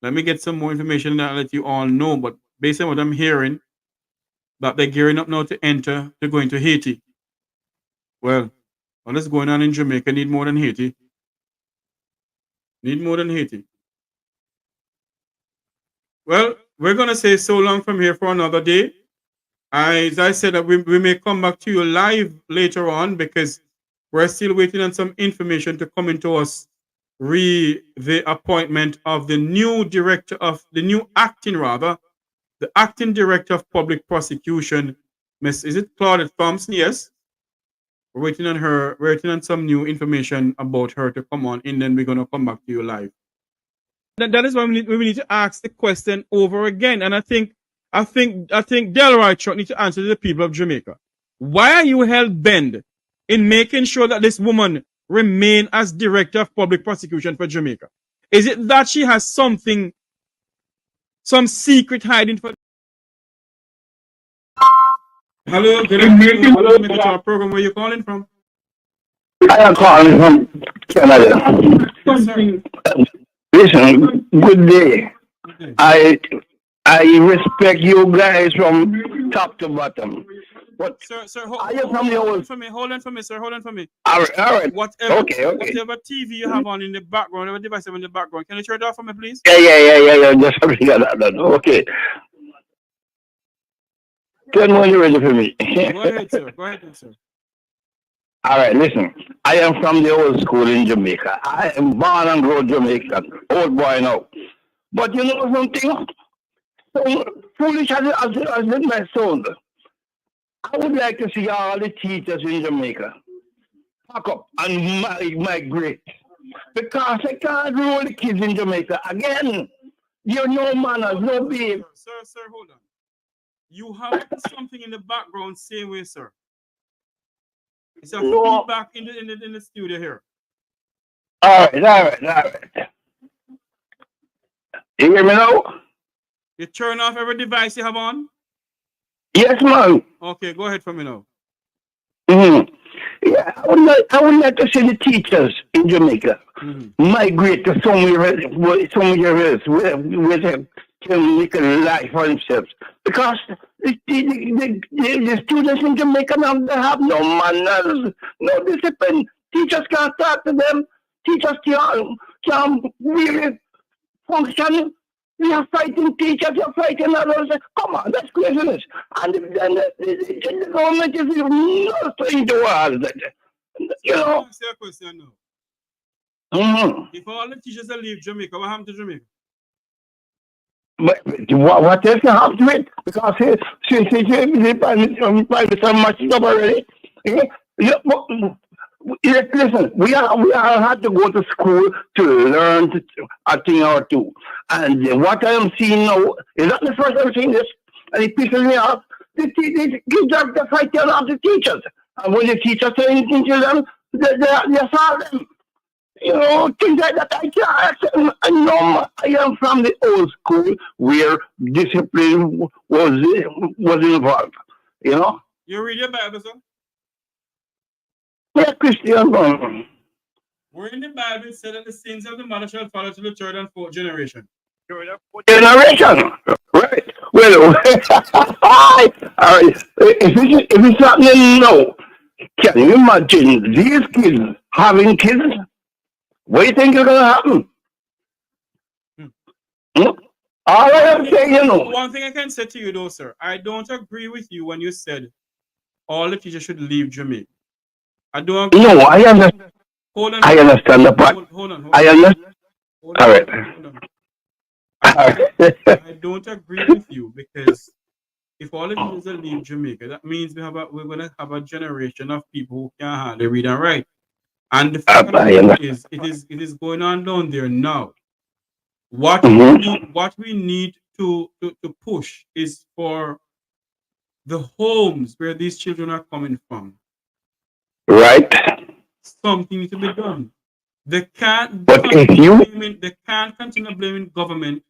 Let me get some more information and I'll let you all know. But based on what I'm hearing, that they're gearing up now to go into Haiti. Well, what is going on in Jamaica need more than Haiti. Need more than Haiti. Well, we're going to say so long from here for another day. As I said, that we may come back to you live later on because we're still waiting on some information to come into us the appointment of the new acting director of public prosecution, Miss, is it Claudette Thompson? Yes. We're waiting on her, we're waiting on some new information about her to come on, and then we're going to come back to you live. That is why we need to ask the question over again. And I think Delroy needs to answer to the people of Jamaica. Why are you hell bent in making sure that this woman remain as director of public prosecution for Jamaica? Is it that she has some secret hiding for? Hello, good afternoon. Welcome to our program. Where are you calling from? I am calling from Canada. Yes, sir. Listen, good day. I respect you guys from top to bottom. But sir, hold on for me, sir. Hold on for me. All right. Whatever TV you have on in the background, whatever device you have in the background, can you turn it off for me, please? Yeah. Just bring that done. Okay. Tell me when you're ready for me. Go ahead, sir. All right, listen. I am from the old school in Jamaica. I am born and grown Jamaican. Old boy now. But you know something? So foolish as it may sound, I would like to see all the teachers in Jamaica pack up and migrate. Because I can't rule the kids in Jamaica. Again, you're no manners, no behavior. Sir, hold on. You have something in the background, same way, sir. It's a feedback in the studio here. All right. You hear me now? You turn off every device you have on? Yes, ma'am. Okay, go ahead for me now. Mm-hmm. Yeah, I would like to see the teachers in Jamaica migrate to somewhere else where they can make a life for themselves. Because the students in Jamaica now, they have no manners, no discipline. Teachers can't talk to them. Teachers can't really function. We are fighting teachers, we are fighting others. Come on, that's craziness. And the government is not in the world. You know? Say a question now. Mm-hmm. If all the teachers leave Jamaica, what happened to Jamaica? But what else can happen to it? Because since the private matching up already. Listen, we are had to go to school to learn a thing or two. And what I am seeing now is not the first time I'm seeing this. And it pisses me off. The kids are fighting off the teachers. And when the teachers say anything to them, they assault them. You know, things like that. I can't accept. I know I am from the old school where discipline was involved. You know? You read your Bible, sir? Yeah, Christian. Where in the Bible said that the sins of the mother shall follow to the third and fourth generation. Generation, right? Well, all right. If it's happening now, can you imagine these kids having kids? What do you think is going to happen? All I am saying, you know. One thing I can say to you, though, sir, I don't agree with you when you said all the teachers should leave Jamaica. I don't agree. No, I understand. Hold on. I understand the part. Hold on. I understand. All right. I don't agree with you because if all the teachers leave Jamaica, that means we're going to have a generation of people who can't hardly read and write. And the fact is, it is going on down there now. What we need to push is for the homes where these children are coming from. Right. Something needs to be done. They can't. But if you, they can't continue blaming government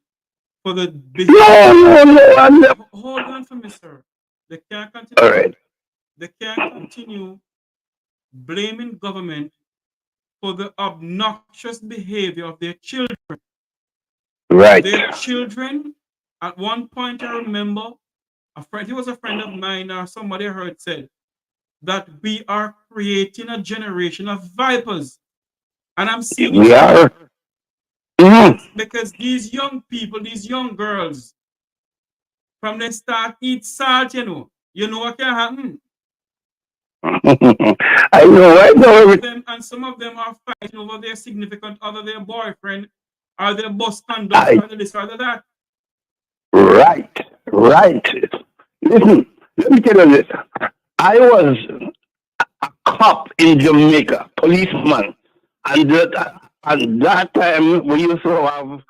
for the No. Hold on for me, sir. They can't continue. All right. They can't continue blaming government for the obnoxious behavior of their children. Right. Their children, at one point I remember, he was a friend of mine, or somebody I heard said, that we are creating a generation of vipers. And I'm seeing we are. Because these young people, these young girls, from them start eat salt, you know what can happen? I know them, and some of them are fighting over their significant other, their boyfriend, or their bus conductor, or this or that. Right. Listen, let me tell you this. I was a cop in Jamaica, policeman, and that time we used to have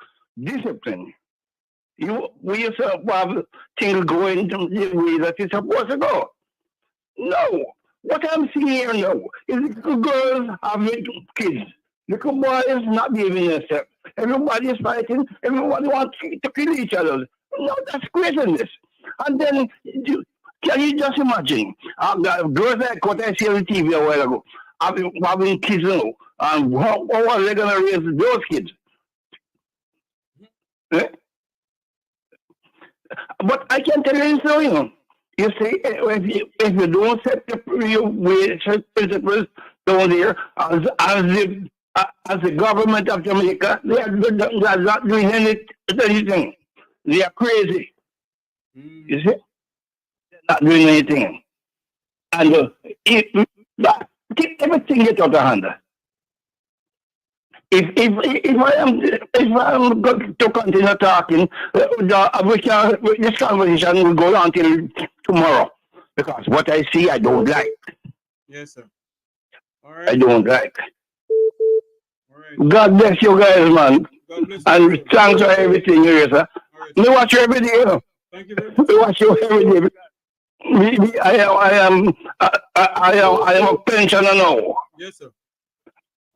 discipline. We used to have things going the way that it's supposed to go. No. What I'm seeing here now is little girls having kids. Little boys not behaving themselves. Everybody is fighting. Everybody wants to kill each other. No, that's craziness. And then, can you just imagine? Girls like what I see on TV a while ago, having kids now. And how are they going to raise those kids? Eh? But I can tell you so, You see, if you don't set your principles down there, as the government of Jamaica, they are not doing anything. They are crazy. You see, they're not doing anything, and keep everything get out of hand. If I'm going to continue talking, this conversation will go on till tomorrow, because what I see I don't like. Yes, sir. All right. I don't like. All right. God bless you guys, man. And thanks for everything you hear, sir. Right. We watch you every day, Thank you very much. We watch you every day. I am a pensioner now. Yes, sir.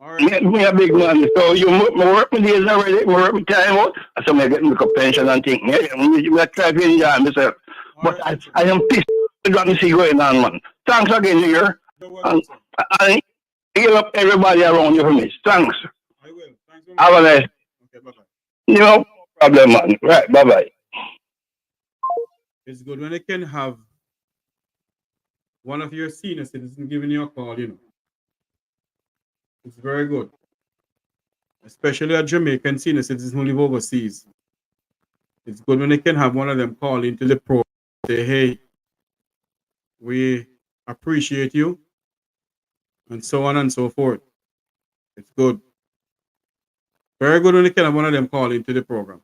All right. Me a big man, so you work with days already, work with time out, so I get a pension and things. We are trying to enjoy myself. But right. I am pissed with what I see going on, man. Thanks again, here. And heal up everybody around you for me. Thanks. I will. Thanks so much. Have a nice. Okay, bye-bye. No problem, man. Right, bye-bye. It's good when you can have one of your senior citizens giving you a call, It's very good. Especially a Jamaican senior citizen who live overseas. It's good when they can have one of them call into the pro, say, hey, we appreciate you, and so on and so forth. It's good. Very good when they can have one of them call into the program.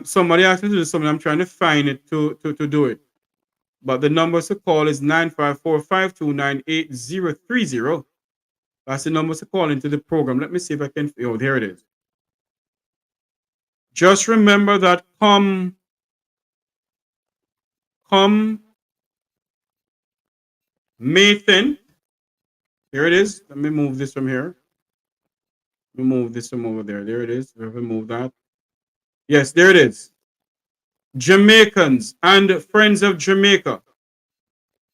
Somebody asked me to do something. I'm trying to find it to do it. But the number to call is 954-529-8030. That's the number to call into the program. Let me see if I can. Oh, there it is. Just remember that come May 10th. Here it is. Let me move this from here. Let me move this from over there. There it is. Let me move that. Yes, there it is. Jamaicans and friends of Jamaica,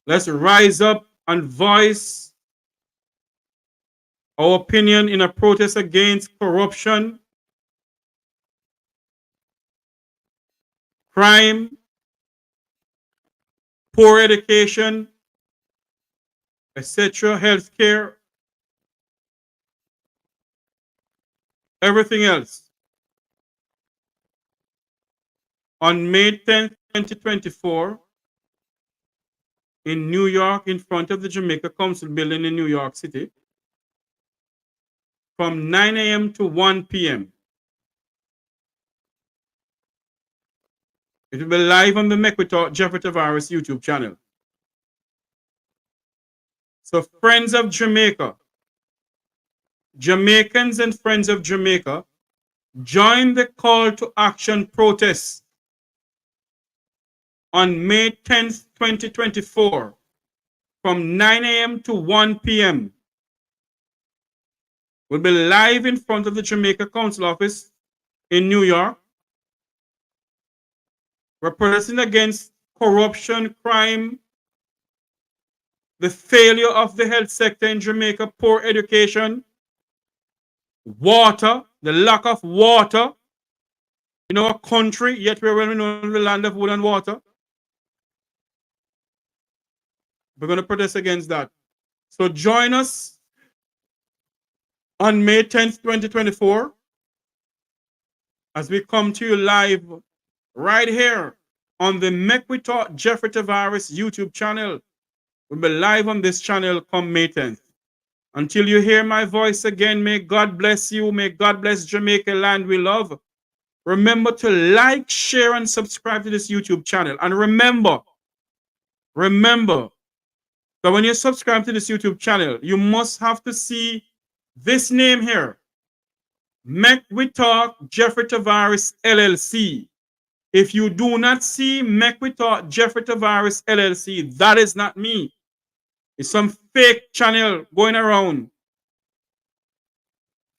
let's rise up and voice our opinion in a protest against corruption, crime, poor education, etc., healthcare, everything else. On May 10th, 2024, in New York, in front of the Jamaica Council building in New York City, from 9 a.m. to 1 p.m. It will be live on the McKoy Jeffrey Tavares YouTube channel. So friends of Jamaica, Jamaicans and friends of Jamaica, join the call to action protest on May 10th, 2024, from 9 a.m. to 1 p.m. We'll be live in front of the Jamaica Council office in New York. We're protesting against corruption, crime, the failure of the health sector in Jamaica, poor education, water, the lack of water in our country, yet we're well known as the land of wood and water. We're going to protest against that. So join us on May 10th, 2024, as we come to you live right here on the McKoy Talk Jeffrey Tavares YouTube channel. We'll be live on this channel come May 10th. Until you hear my voice again, may God bless you. May God bless Jamaica land we love. Remember to like, share, and subscribe to this YouTube channel. And remember that when you subscribe to this YouTube channel, you must have to see this name here. McKoy Talk Jeffrey Tavares LLC. If you do not see McKoy Talk Jeffrey Tavares LLC, that is not me. It's some fake channel going around.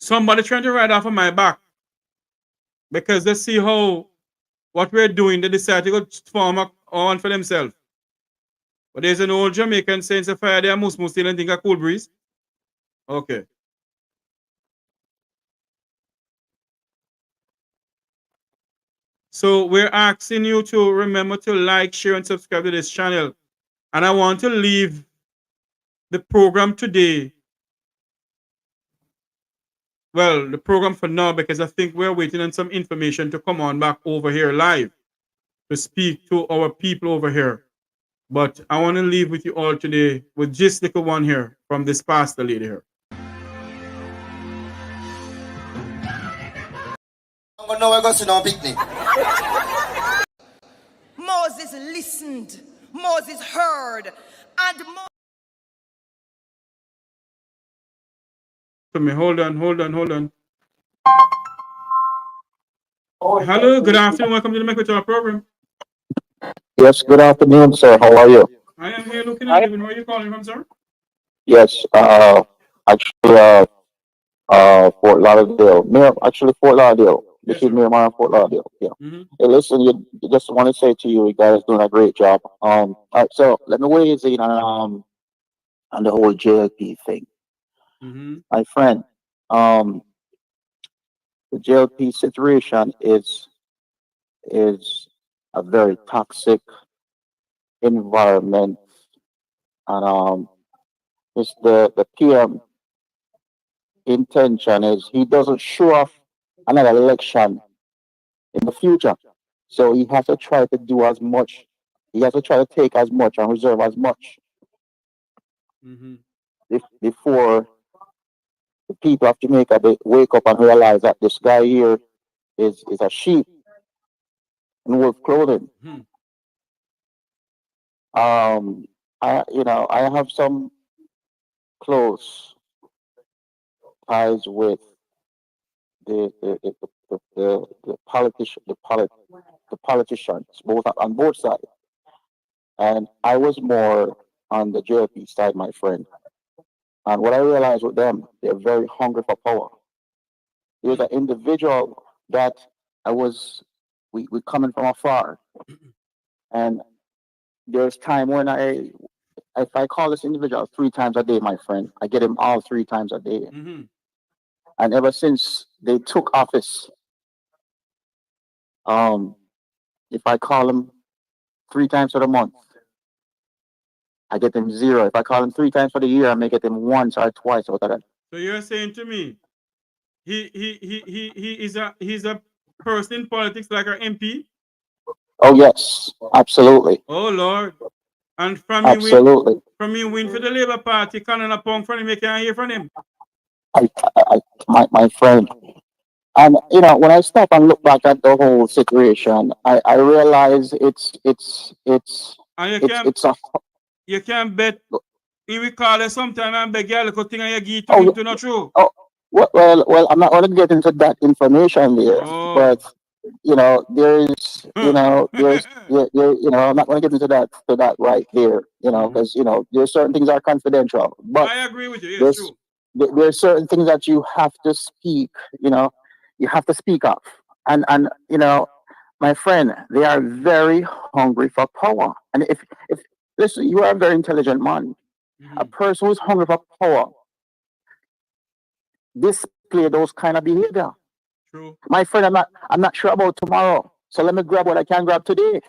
Somebody trying to ride off of my back. Because they see how what we're doing, they decide to go form one for themselves. But there's an old Jamaican saying, "If fire there, must still and think a cool breeze." Okay. So we're asking you to remember to like, share, and subscribe to this channel. And I want to leave the program today. Well, the program for now, because I think we're waiting on some information to come on back over here live to speak to our people over here. But I want to leave with you all today with just little one here from this pastor lady here. Moses listened, Moses heard, and Hold on. Hello, good afternoon. Welcome to the McKoy Talk program. Yes, good afternoon, sir. How are you? I am here looking at you. Where are you calling from, sir? Yes, actually, Fort Lauderdale. Fort Lauderdale. This is Miramar, Fort Lauderdale. Yeah. Hey, listen, you just want to say to you, you guys doing a great job. All right, so let me weigh in on the whole JLP thing. My friend, the JLP situation is a very toxic environment, and it's the PM intention is he doesn't show off another election in the future, so he has to try to do as much. He has to try to take as much and reserve as much before the people of Jamaica they wake up and realize that this guy here is a sheep in wolf clothing. I have some close ties with the politicians, both on both sides, and I was more on the JLP side, my friend. And what I realized with them, they're very hungry for power. There's an individual that we coming from afar, and there's time when if I call this individual 3 times a day, my friend, I get him all 3 times a day. And ever since they took office, if I call him 3 times for the month, I get him 0. If I call him 3 times for the year, I may get him once or twice out of that. So you're saying to me, he's a person in politics like our MP? Oh yes, absolutely. Oh Lord. And from absolutely. You win for the Labour Party, cannon a pound from him, you can't hear from him. My friend. And when I stop and look back at the whole situation, I realize it's you can't bet. He will call us sometime and beg you look thing and you give to him to not true. Oh well, I'm not going to get into that information there, but there's I'm not going to get into that right here, because there's certain things are confidential. But I agree with you. Yes, true. There's certain things that you have to speak. You have to speak up. And you know, my friend, they are very hungry for power. And if listen, you are a very intelligent man. A person who's hungry for power display those kind of behavior. True. My friend, I'm not sure about tomorrow. So let me grab what I can grab today.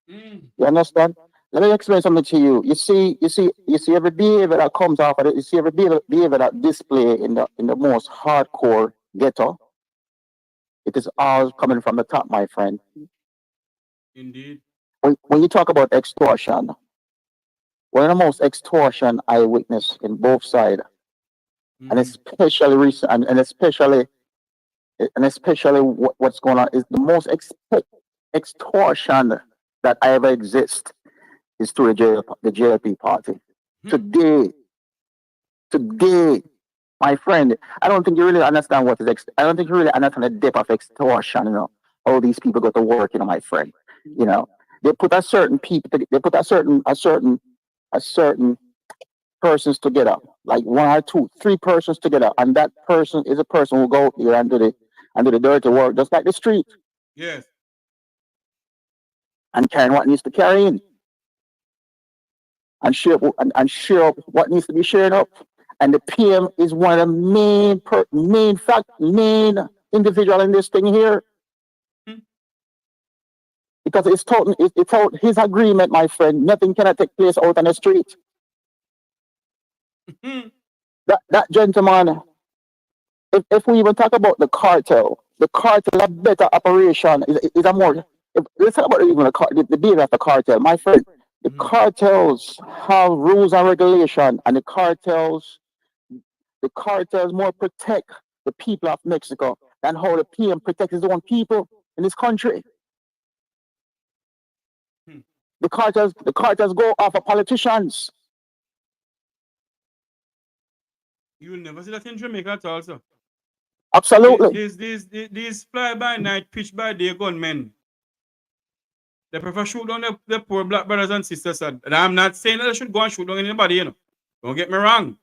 You understand? Let me explain something to you. You see every behavior that comes off of it, you see every behavior that display in the most hardcore ghetto. It is all coming from the top, my friend. Indeed. When you talk about extortion, one of the most extortion I witnessed in both sides, and especially recent, and especially what's going on is the most extortion that I ever exist is through the JLP party. Today, my friend, I don't think you really understand what is I don't think you really understand the depth of extortion. You know, all these people go to work. You know, my friend. You know, they put a certain people. They put a certain persons together, like 1 or 2, 3 persons together, and that person is a person who go out there and do the dirty work, just like the street. Yes. And carrying what needs to carry in, and share up what needs to be shared up. And the PM is one of the main individual in this thing here. Because it's told his agreement, my friend, nothing cannot take place out on the street. That gentleman, if we even talk about the cartel a better operation is a more. Let's talk about even the behavior of the cartel, my friend. The cartels have rules and regulation, and the cartels more protect the people of Mexico than how the PM protects his own people in this country. The cartels go after politicians. You will never see that in Jamaica at all, sir. Absolutely. These fly-by-night, pitch-by-day gunmen. They prefer shoot down the poor black brothers and sisters. And I'm not saying that they should go and shoot down anybody, you know. Don't get me wrong.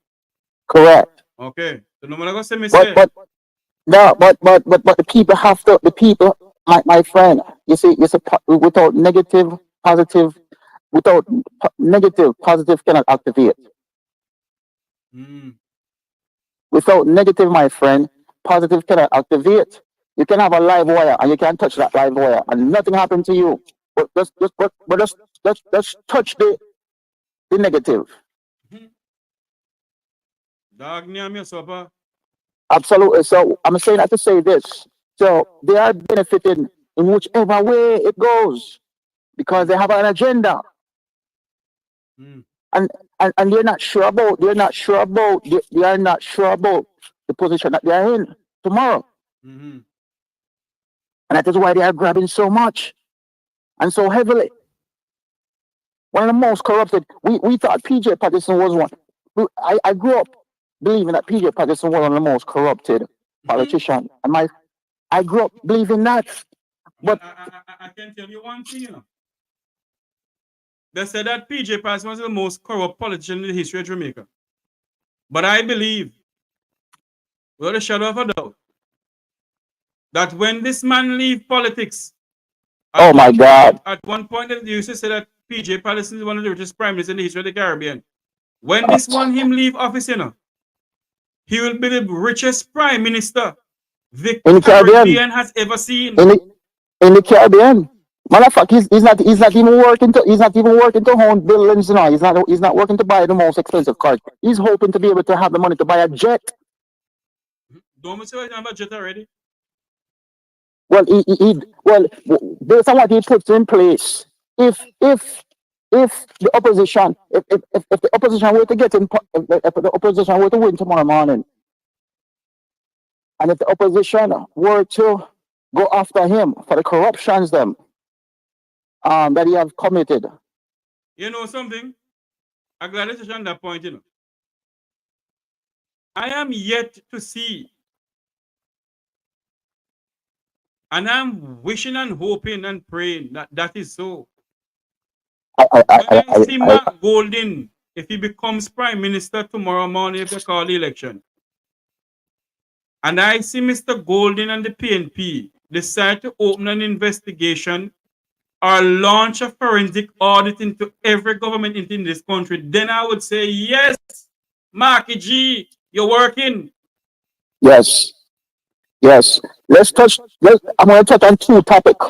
Correct. Okay. So no matter what say me but the people have to. The people, my friend. You see, without negative, positive cannot activate. Without negative, my friend, positive cannot activate. You can have a live wire and you can touch that live wire and nothing happened to you. But just touch the negative. Dog near me, supper. Absolutely. So I'm saying that to say this. So they are benefiting in whichever way it goes because they have an agenda. And they're not sure about the position that they are in tomorrow. And that is why they are grabbing so much and so heavily. One of the most corrupted. We thought PJ Patterson was one. I grew up believing that PJ Patterson was one of the most corrupted politicians. And I grew up believing that. But I can tell you one thing, you know. They said that PJ Patterson was the most corrupt politician in the history of Jamaica. But I believe, without a shadow of a doubt, that when this man leave politics, oh my God! At one point, they used to say that PJ Patterson is one of the richest prime ministers in the history of the Caribbean. When this one him leave office, you know, he will be the richest prime minister the Caribbean has ever seen. In the Caribbean. Motherfucker, he's not even working to own buildings, you know. He's not working to buy the most expensive cars. He's hoping to be able to have the money to buy a jet. Don't we say I have a jet already? Well, based on what he puts in place, if the opposition, if the opposition were to get in, if the opposition were to win tomorrow morning, and if the opposition were to go after him for the corruptions that he have committed. You know something? I'm glad to on that point, you know. I am yet to see, and I'm wishing and hoping and praying that that is so. I see Mark Golden, if he becomes prime minister tomorrow morning, if they call the election, and I see Mr. Golden and the PNP decide to open an investigation or launch a forensic audit into every government in this country, then I would say, yes, Marky G, you're working. Yes. Yes. I'm going to touch on two topics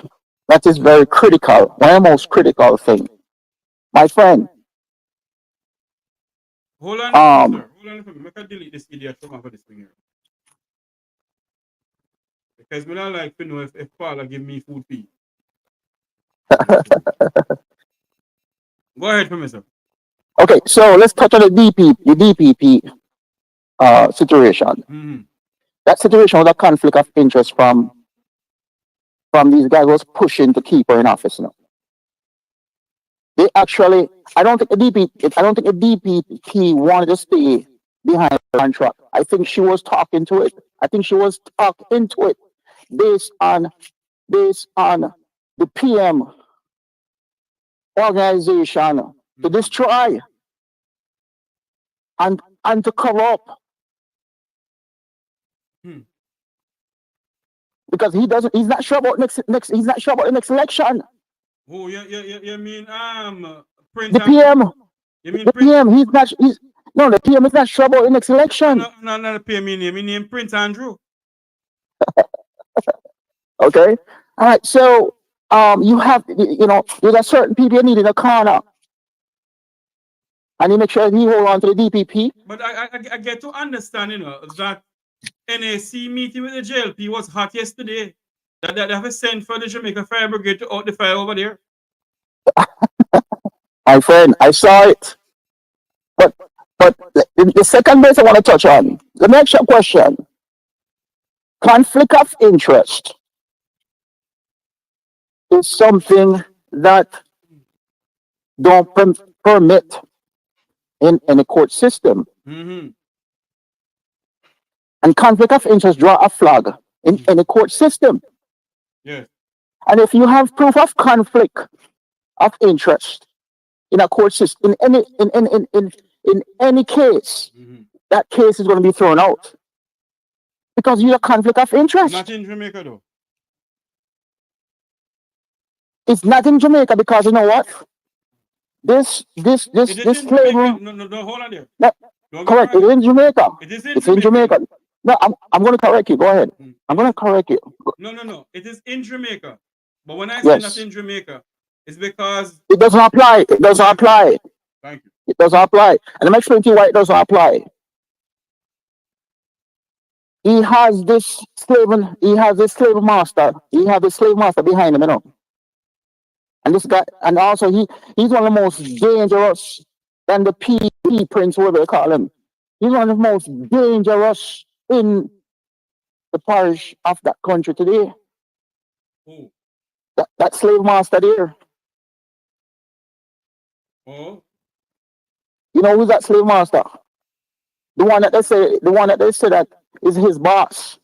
that is very critical. One of the most critical thing. My friend. Hold on, sir. Hold on, sir. Make a delete this idiot from over this thing here. Because we don't like to know if Paula give me food fee. Go ahead, Professor. Okay, so let's touch on the DPP situation. Mm-hmm. That situation was a conflict of interest from these guys was pushing to keep her in office now. They actually, I don't think the DPP wanted to stay behind the contract. I think she was talking to it. I think she was talked into it based on the PM organization to destroy and to cover up. Because he's not sure about he's not sure about the next election. Oh, you mean Prince the PM? You mean the PM? No, the PM is not sure about the next election. No, the PM. You mean Prince Andrew? Okay. All right. So you have there's a certain people you need in a corner, and you make sure he hold on to the DPP. But I get to understand, that NAC meeting with the JLP was hot yesterday. That they have sent for the Jamaica Fire Brigade to out the fire over there. My friend, I saw it. But the second base I want to touch on, the next question, conflict of interest is something that don't permit in a court system. Mm-hmm. And conflict of interest draw a flag in a court system. Yes. And if you have proof of conflict of interest in a court system, in any case, that case is going to be thrown out because you have conflict of interest. Not in Jamaica, though. It's not in Jamaica because you know what? This slavery. No, hold on there. No, correct. It's in Jamaica. It's in Jamaica. No, I'm going to correct you. Go ahead. I'm going to correct you. No. It is in Jamaica. But when I say not in Jamaica, it's because it doesn't apply. It doesn't apply. Thank you. It doesn't apply. And I'm explaining to you why it doesn't apply. He has this slave master. He has this slave master behind him, And this guy, and also he's one of the most dangerous than the PP prince, whatever they call him. He's one of the most dangerous in the parish of that country today. Who? That slave master there. Oh. You know who's that slave master? The one that they say that is his boss.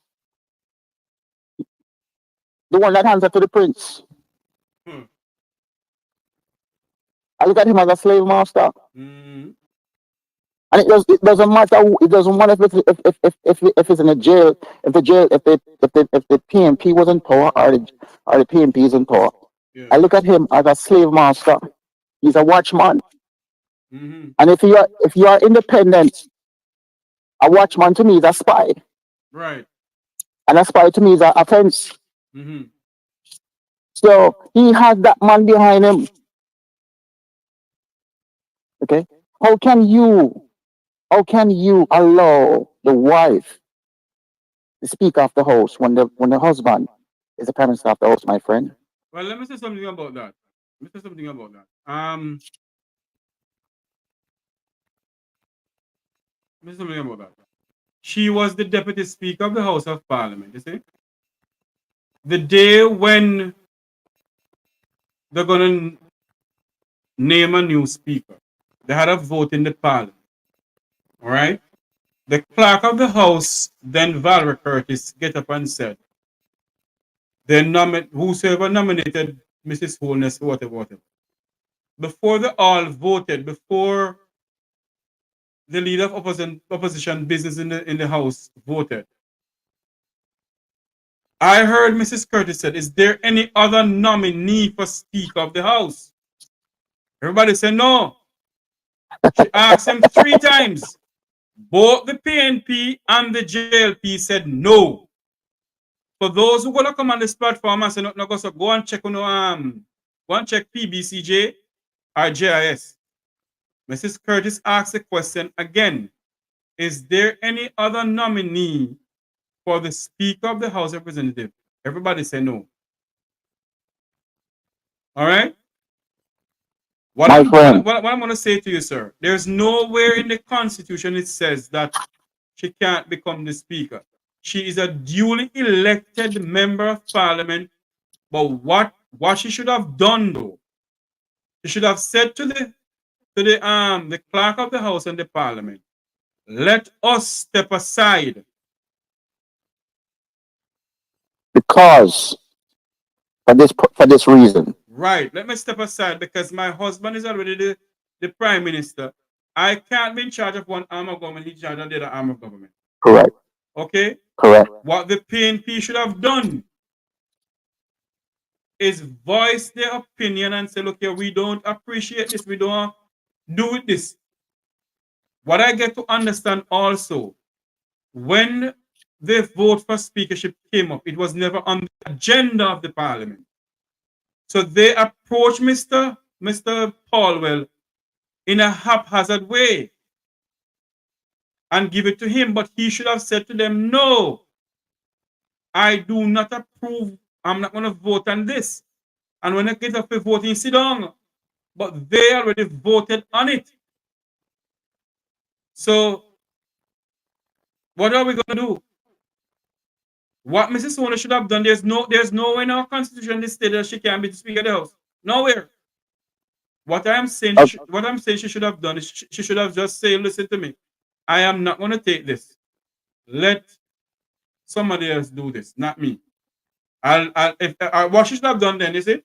The one that hands up to the prince. I look at him as a slave master. And it doesn't matter. It doesn't matter if it's in a jail, if the PNP was in power or the PNP is in power. Yeah. I look at him as a slave master. He's a watchman. And if you are independent, a watchman to me is a spy. Right. And a spy to me is an offense. So he has that man behind him. Okay. How can you allow the wife to speak of the house when the husband is the prime minister of the house, my friend? Well, let me say something about that. She was the deputy speaker of the House of Parliament, you see? The day when they're going to name a new speaker, they had a vote in the Parliament. All right? The clerk of the House, then Valerie Curtis, get up and said, whosoever nominated Mrs. Holness, whatever. Before they all voted, before the leader of opposition business in the House voted, I heard Mrs. Curtis said, is there any other nominee for Speaker of the House? Everybody said no. She asked him 3 times. Both the PNP and the JLP said no. For those who want to come on this platform and say, no, so go and check go and check PBCJ or JIS. Mrs. Curtis asked the question again. Is there any other nominee for the Speaker of the House of Representatives? Everybody say no. All right? What I'm going to say to you, sir, there's nowhere in the Constitution it says that she can't become the Speaker. She is a duly elected member of Parliament, but what she should have done, though, she should have said to the Clerk of the House and the Parliament, let us step aside. Because for this reason. Right. Let me step aside because my husband is already the Prime Minister. I can't be in charge of one arm of government, he's in charge of the other arm of government. Correct. Okay? Correct. What the PNP should have done is voice their opinion and say, look here, we don't appreciate this, we don't do this. What I get to understand also, when the vote for speakership came up, it was never on the agenda of the Parliament. So they approached Mr. Paulwell in a haphazard way and give it to him, but he should have said to them, no, I do not approve, I'm not going to vote on this. And when I get up for voting, sit down. But they already voted on it. So, what are we going to do? What Mrs. Sona should have done, there's nowhere in our Constitution that states that she can be the Speaker of the House. Nowhere. What I'm saying she should have done is she should have just said, listen to me, I am not going to take this. Let somebody else do this, not me. What she should have done then is it,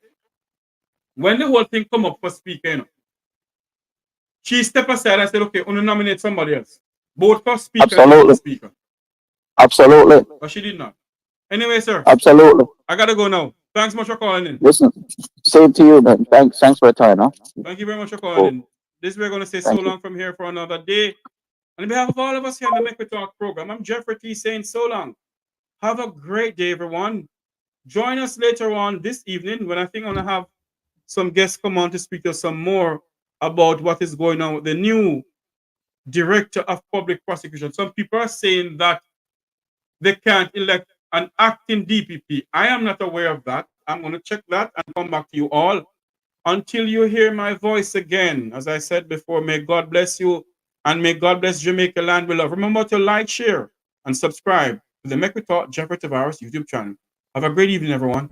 when the whole thing come up for Speaker, you know, she step aside and said, okay, I'm going to nominate somebody else. Both for Speaker and Speaker. Absolutely. But she did not. Anyway, sir. Absolutely. I got to go now. Thanks much for calling in. Listen, same to you, man. Thanks for your time, huh? Thank you very much for calling in. This we're going to say so long from here for another day. And on behalf of all of us here on the McKoy Talk program, I'm Jeffrey T. saying so long. Have a great day, everyone. Join us later on this evening when I think I'm going to have some guests come on to speak to us some more about what is going on with the new Director of Public Prosecutions. Some people are saying that they can't elect an acting DPP. I am not aware of that. I'm going to check that and come back to you all. Until you hear my voice again, as I said before, may God bless you and may God bless Jamaica land we love. Remember to like, share, and subscribe to the McKoy Talk Jeffrey Tavares YouTube channel. Have a great evening, everyone.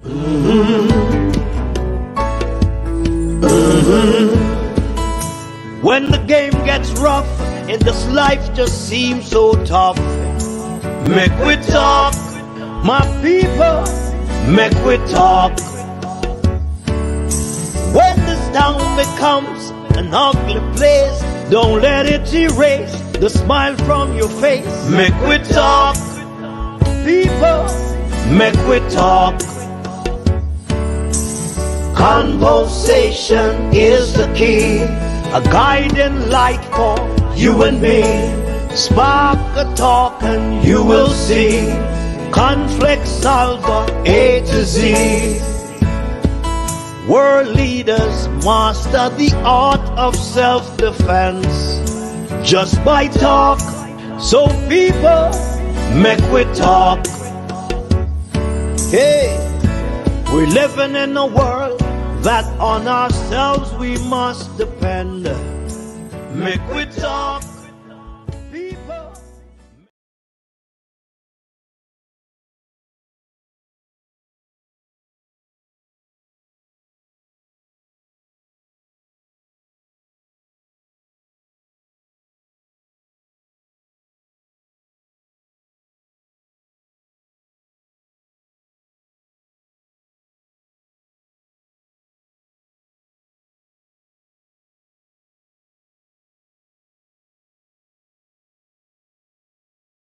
When the game gets rough and this life just seems so tough, McKoy Talk, my people, McKoy Talk. When this town becomes an ugly place, don't let it erase the smile from your face. McKoy Talk, people, McKoy Talk. Conversation is the key, a guiding light for you and me. Spark a talk and you will see. Conflict solver A to Z. World leaders master the art of self-defense just by talk. So people, McKoy Talk. Hey, we're living in a world that on ourselves we must depend. McKoy Talk.